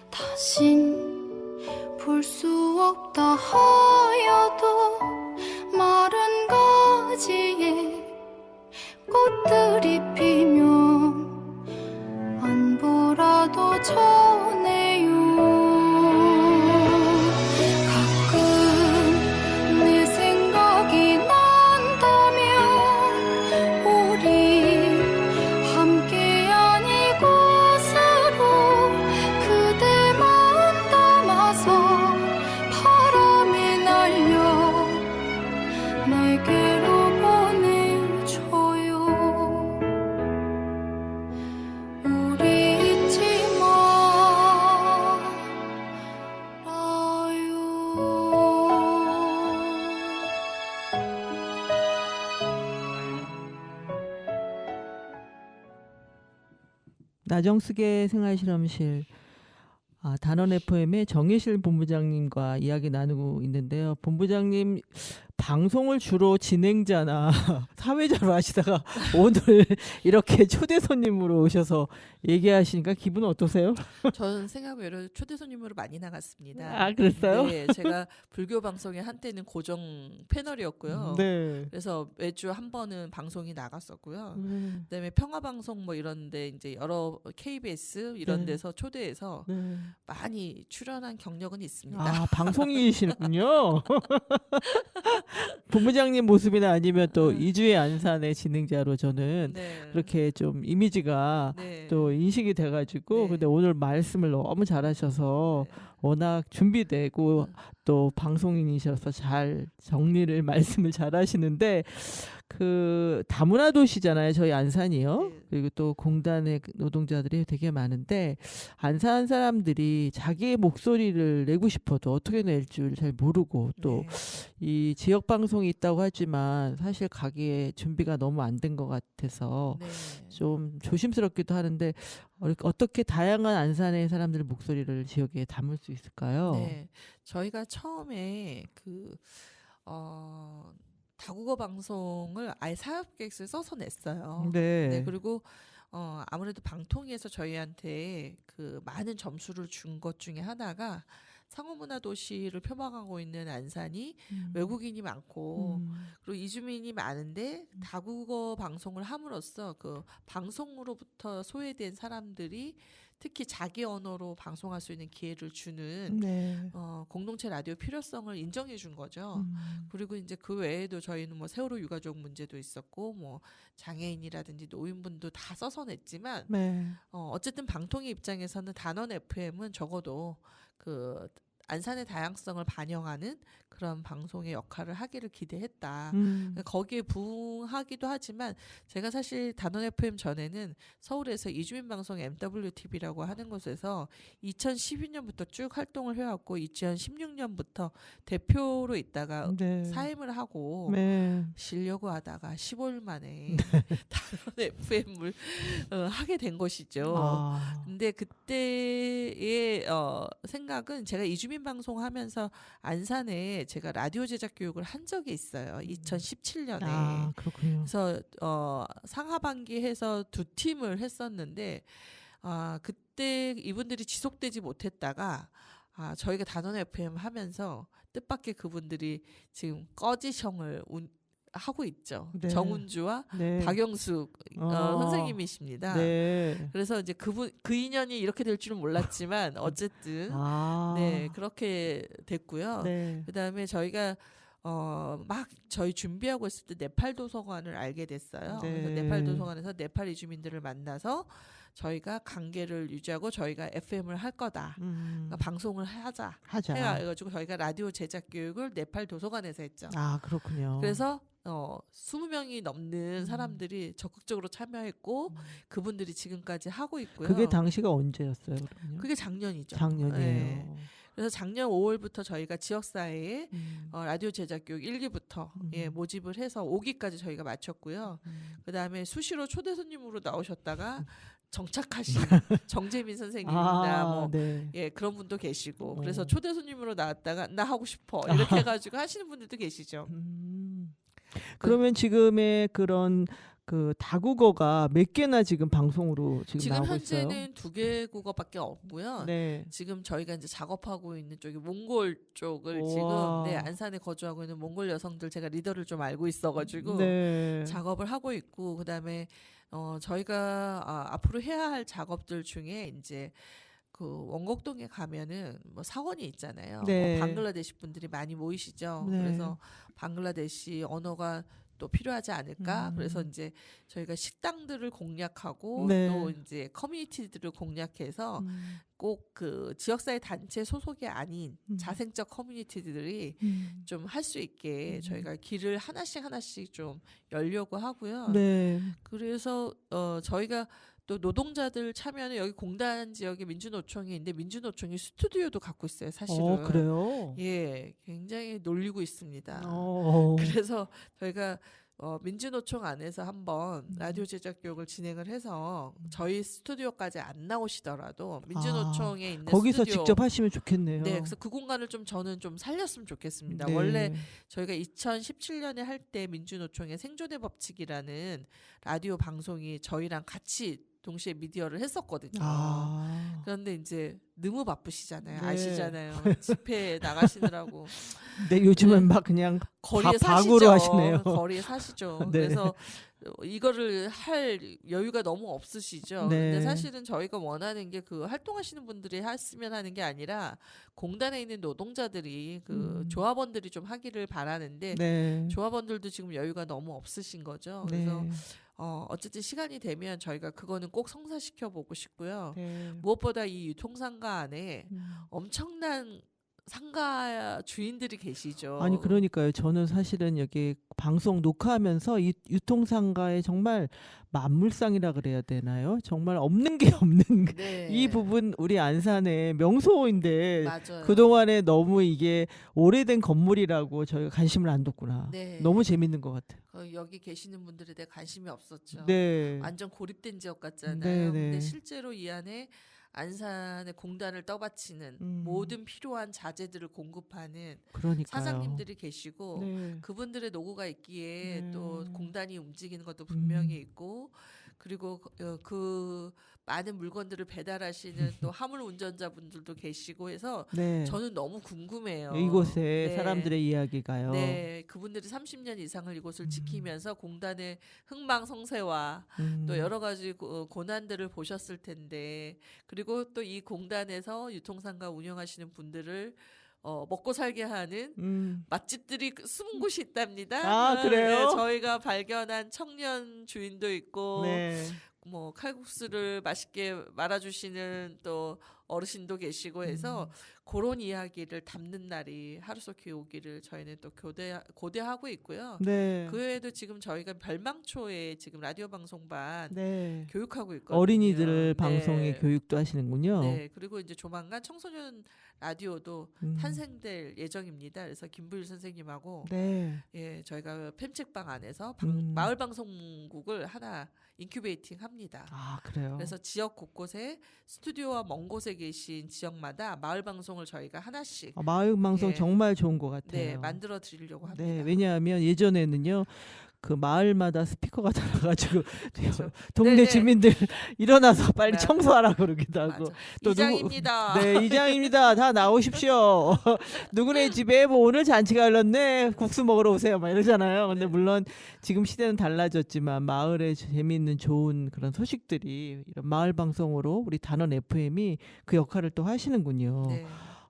다신 볼 수 없다 하여도 마른 가지에 꽃들이 피면 안보라도 전해요. 가끔 내 생각이 난다면 우리 함께한 이곳으로 그대 마음 담아서 바람에 날려 내게로 보내줘요. 우리 잊지 말아요. 나정숙의 생활실험실 단원 FM의 정혜실 본부장님과 이야기 나누고 있는데요. 본부장님 방송을 주로 진행자나 사회자로 하시다가 오늘 이렇게 초대 손님으로 오셔서 얘기하시니까 기분 어떠세요? 저는 생각외로 초대 손님으로 많이 나갔습니다. 아, 그랬어요? 네, 제가 불교 방송의 한때는 고정 패널이었고요. 네. 그래서 매주 한 번은 방송이 나갔었고요. 그다음에 평화 방송 뭐 이런데 이제 여러 KBS 이런 네. 데서 초대해서 네. 많이 출연한 경력은 있습니다. 아, 방송인이시군요. 본부장님 모습이나 아니면 또 이주의 안산의 진행자로 저는 네. 그렇게 좀 이미지가 네. 또 인식이 돼가지고 네. 근데 오늘 말씀을 너무 잘하셔서 네. 워낙 준비되고 또 방송인이셔서 잘 정리를 말씀을 잘하시는데 그 다문화 도시잖아요 저희 안산이요. 네. 그리고 또 공단의 노동자들이 되게 많은데 안산 사람들이 자기의 목소리를 내고 싶어도 어떻게 낼 줄 잘 모르고 또 네. 이 지역 방송이 있다고 하지만 사실 가기에 준비가 너무 안 된 것 같아서 네. 좀 조심스럽기도 하는데 어떻게 다양한 안산의 사람들의 목소리를 지역에 담을 수 있을까요? 네. 저희가 처음에 다국어 방송을 아예 사업계획서에 써서 냈어요. 네. 네, 그리고 아무래도 방통위에서 저희한테 그 많은 점수를 준 것 중에 하나가 상호문화 도시를 표방하고 있는 안산이 외국인이 많고 그리고 이주민이 많은데 다국어 방송을 함으로써 그 방송으로부터 소외된 사람들이 특히 자기 언어로 방송할 수 있는 기회를 주는 네. 공동체 라디오 필요성을 인정해 준 거죠. 그리고 이제 그 외에도 저희는 뭐 세월호 유가족 문제도 있었고 뭐 장애인이라든지 노인분도 다 써서 냈지만 네. 어쨌든 방통위 입장에서는 단원 FM은 적어도 그 안산의 다양성을 반영하는 그런 방송의 역할을 하기를 기대했다. 거기에 부응하기도 하지만 제가 사실 단원 FM 전에는 서울에서 이주민 방송 MWTV라고 하는 곳에서 2012년부터 쭉 활동을 해왔고 2016년부터 대표로 있다가 네. 사임을 하고 네. 쉬려고 하다가 15일 만에 단원 FM을 하게 된 것이죠. 아. 근데 그때의 생각은 제가 이주민 방송하면서 안산에 제가 라디오 제작 교육을 한 적이 있어요. 2017년에. 아, 그렇군요. 그래서 상하반기 해서 2팀을 했었는데 그때 이분들이 지속되지 못했다가 저희가 단원 FM 하면서 뜻밖의 그분들이 지금 꺼지성을 하고 있죠. 네. 정운주와 네. 박영숙 선생님이십니다. 네. 그래서 이제 그 인연이 이렇게 될 줄은 몰랐지만 어쨌든 네 그렇게 됐고요. 네. 그다음에 저희가 막 저희 준비하고 있을 때 네팔 도서관을 알게 됐어요. 네. 그래서 네팔 도서관에서 네팔 이주민들을 만나서 저희가 관계를 유지하고 저희가 FM을 할 거다. 그러니까 방송을 하자. 해가지고 저희가 라디오 제작 교육을 네팔 도서관에서 했죠. 아, 그렇군요. 그래서 20명이 넘는 사람들이 적극적으로 참여했고 그분들이 지금까지 하고 있고요. 그게 당시가 언제였어요? 그러면요? 그게 작년이죠. 작년이에요. 네. 그래서 작년 5월부터 저희가 지역사회에 라디오 제작 교육 1기부터 모집을 해서 5기까지 저희가 마쳤고요. 그다음에 수시로 초대 손님으로 나오셨다가 정착하신 정재민 선생님이나 뭐 네. 예, 그런 분도 계시고 그래서 초대 손님으로 나왔다가 나 하고 싶어 이렇게 해가지고 하시는 분들도 계시죠. 그러면 지금의 그런 그 다국어가 몇 개나 지금 방송으로 지금 지금 나오고 있어요. 현재는 2개 국어밖에 없고요. 네. 지금 저희가 이제 작업하고 있는 쪽이 몽골 쪽을 우와. 지금 안산에 거주하고 있는 몽골 여성들 제가 리더를 좀 알고 있어가지고 네. 작업을 하고 있고 그다음에 저희가 앞으로 해야 할 작업들 중에 이제 그 원곡동에 가면은 뭐 사원이 있잖아요. 네. 방글라데시 분들이 많이 모이시죠. 네. 그래서 방글라데시 언어가 또 필요하지 않을까? 그래서 이제 저희가 식당들을 공략하고 네. 또 이제 커뮤니티들을 공략해서 꼭 그 지역사회 단체 소속이 아닌 자생적 커뮤니티들이 좀 할 수 있게 저희가 길을 하나씩 좀 열려고 하고요. 네. 그래서 저희가 또 노동자들 참여는 여기 공단 지역에 민주노총이 있는데 민주노총이 스튜디오도 갖고 있어요, 사실은. 그래요? 예, 굉장히 놀리고 있습니다. 그래서 저희가 민주노총 안에서 한번 라디오 제작 교육을 진행을 해서 저희 스튜디오까지 안 나오시더라도 민주노총에 있는 거기서 스튜디오 직접 하시면 좋겠네요. 네, 그래서 그 공간을 좀 저는 좀 살렸으면 좋겠습니다. 네. 원래 저희가 2017년에 할 때 민주노총의 생존의 법칙이라는 라디오 방송이 저희랑 같이 동시에 미디어를 했었거든요. 그런데 이제 너무 바쁘시잖아요. 네. 아시잖아요. 집회 나가시느라고. 네, 요즘은 네. 막 그냥 거리에 박으로 사시죠. 하시네요. 거리에 사시죠. 네. 그래서 이거를 할 여유가 너무 없으시죠. 네. 근데 사실은 저희가 원하는 게 그 활동하시는 분들이 했으면 하는 게 아니라 공단에 있는 노동자들이 그 조합원들이 좀 하기를 바라는데 네. 조합원들도 지금 여유가 너무 없으신 거죠. 네. 그래서 어쨌든 시간이 되면 저희가 그거는 꼭 성사시켜 보고 싶고요. 네. 무엇보다 이 유통상가 안에 엄청난 상가 주인들이 계시죠. 아니 그러니까요. 저는 사실은 여기 방송 녹화하면서 이 유통상가에 정말 만물상이라 그래야 되나요? 정말 없는 게 없는 네. 이 부분 우리 안산의 명소인데 맞아요. 그동안에 너무 이게 오래된 건물이라고 저희가 관심을 안 뒀구나. 네. 너무 재밌는 것 같아요. 여기 계시는 분들에 대해 관심이 없었죠. 네. 완전 고립된 지역 같잖아요. 네, 네. 근데 실제로 이 안에 안산의 공단을 떠받치는 모든 필요한 자재들을 공급하는 그러니까요. 사장님들이 계시고 네. 그분들의 노고가 있기에 네. 또 공단이 움직이는 것도 분명히 있고 그리고 그 많은 물건들을 배달하시는 또 화물 운전자분들도 계시고 해서 네. 저는 너무 궁금해요. 이곳에 네. 사람들의 이야기가요. 네, 그분들이 30년 이상을 이곳을 지키면서 공단의 흥망성쇠와 또 여러 가지 고난들을 보셨을 텐데 그리고 또 이 공단에서 유통상가 운영하시는 분들을 먹고 살게 하는 맛집들이 숨은 곳이 있답니다. 아, 그래요? 네, 저희가 발견한 청년 주인도 있고 네. 뭐 칼국수를 맛있게 말아주시는 또 어르신도 계시고 해서 그런 이야기를 담는 날이 하루속히 오기를 저희는 또 고대하고 있고요. 네. 그 외에도 지금 저희가 별망초에 지금 라디오 방송반 네. 교육하고 있거든요. 어린이들 네. 방송에 교육도 하시는군요. 네, 그리고 이제 조만간 청소년 라디오도 음. 탄생될 예정입니다. 그래서 김부일 선생님하고 네. 예, 저희가 팸책방 안에서 마을 방송국을 하나 인큐베이팅 합니다. 아, 그래요. 그래서 지역 곳곳에 스튜디오와 먼 곳에 계신 지역마다 마을 방송을 저희가 하나씩 마을 방송 예. 정말 좋은 것 같아요. 네, 만들어 드리려고 합니다. 네, 왜냐하면 예전에는요. 그 마을마다 스피커가 달아가지고 그렇죠. 동네 네네. 주민들 일어나서 빨리 네. 청소하라 그러기도 하고 맞아. 또 이장입니다. 네, 이장입니다. 다 나오십시오. 누구네 집에 뭐 오늘 잔치가 열렸네. 국수 먹으러 오세요. 막 이러잖아요. 근데 네. 물론 지금 시대는 달라졌지만 마을에 재미있는 좋은 그런 소식들이 이런 마을 방송으로 우리 단원 FM이 그 역할을 또 하시는군요. 네.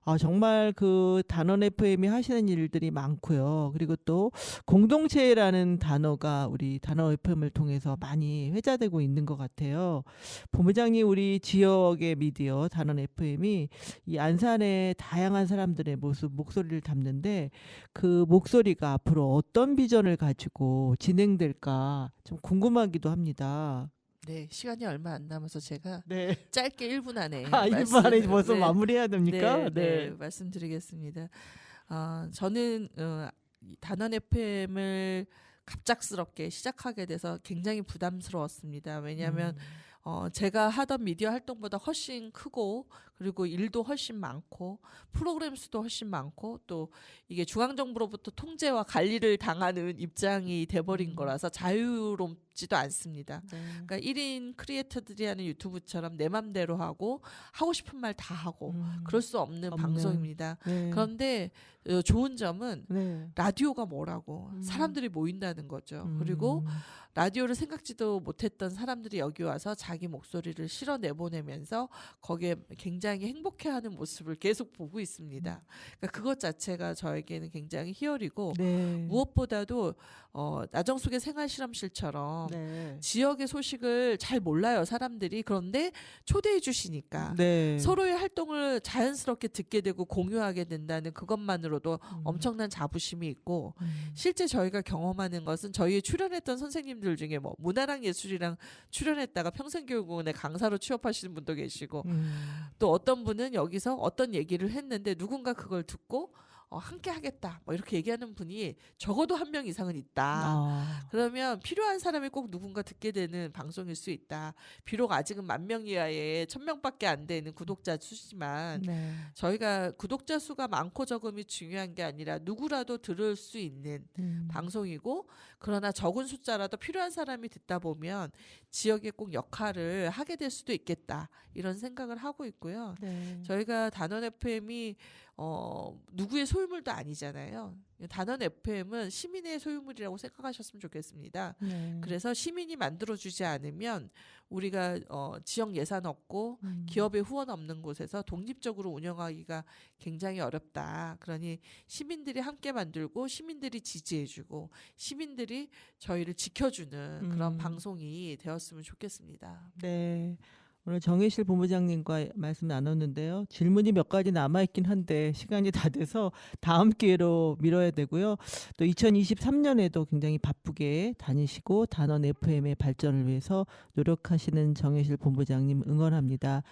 아, 정말 그 단원 FM이 하시는 일들이 많고요. 그리고 또 공동체라는 단어가 우리 단원 FM을 통해서 많이 회자되고 있는 것 같아요. 본부장님 우리 지역의 미디어 단원 FM이 이 안산의 다양한 사람들의 모습, 목소리를 담는데 그 목소리가 앞으로 어떤 비전을 가지고 진행될까 좀 궁금하기도 합니다. 네, 시간이 얼마 안 남아서 제가 네. 짧게 1분 안에 1분 안에 벌써 네. 마무리해야 됩니까? 네, 말씀드리겠습니다. 저는 단원 FM을 갑작스럽게 시작하게 돼서 굉장히 부담스러웠습니다. 왜냐하면 제가 하던 미디어 활동보다 훨씬 크고 그리고 일도 훨씬 많고 프로그램 수도 훨씬 많고 또 이게 중앙정부로부터 통제와 관리를 당하는 입장이 돼버린 거라서 자유롭지도 않습니다. 네. 그러니까 1인 크리에이터들이 하는 유튜브처럼 내 맘대로 하고 하고 싶은 말 다 하고 그럴 수 없는 없는. 방송입니다. 네. 그런데 좋은 점은 네. 라디오가 뭐라고 사람들이 모인다는 거죠. 그리고 음. 라디오를 생각지도 못했던 사람들이 여기 와서 자기 목소리를 실어 내보내면서 거기에 굉장히 행복해하는 모습을 계속 보고 있습니다. 그러니까 그것 자체가 저에게는 굉장히 희열이고 네. 무엇보다도 나정숙의 생활실험실처럼 네. 지역의 소식을 잘 몰라요 사람들이. 그런데 초대해 주시니까 네. 서로의 활동을 자연스럽게 듣게 되고 공유하게 된다는 그것만으로도 엄청난 자부심이 있고 실제 저희가 경험하는 것은 저희의 출연했던 선생님들 중에 뭐 문화랑 예술이랑 출연했다가 평생교육원에 강사로 취업하시는 분도 계시고 또 어떤 분은 여기서 어떤 얘기를 했는데 누군가 그걸 듣고 함께 하겠다 뭐 이렇게 얘기하는 분이 적어도 한 명 이상은 있다. 아. 그러면 필요한 사람이 꼭 누군가 듣게 되는 방송일 수 있다. 비록 아직은 10,000명 이하의 1,000명밖에 안 되는 구독자 수지만 네. 저희가 구독자 수가 많고 적음이 중요한 게 아니라 누구라도 들을 수 있는 방송이고 그러나 적은 숫자라도 필요한 사람이 듣다 보면 지역에 꼭 역할을 하게 될 수도 있겠다. 이런 생각을 하고 있고요. 네. 저희가 단원 FM이 누구의 소유물도 아니잖아요. 단원 FM은 시민의 소유물이라고 생각하셨으면 좋겠습니다. 네. 그래서 시민이 만들어주지 않으면 우리가 지역 예산 없고 기업의 후원 없는 곳에서 독립적으로 운영하기가 굉장히 어렵다. 그러니 시민들이 함께 만들고 시민들이 지지해주고 시민들이 저희를 지켜주는 그런 방송이 되었으면 좋겠습니다. 네. 오늘 정혜실 본부장님과 말씀 나눴는데요. 질문이 몇 가지 남아있긴 한데 시간이 다 돼서 다음 기회로 미뤄야 되고요. 또 2023년에도 굉장히 바쁘게 다니시고 단원 FM의 발전을 위해서 노력하시는 정혜실 본부장님 응원합니다.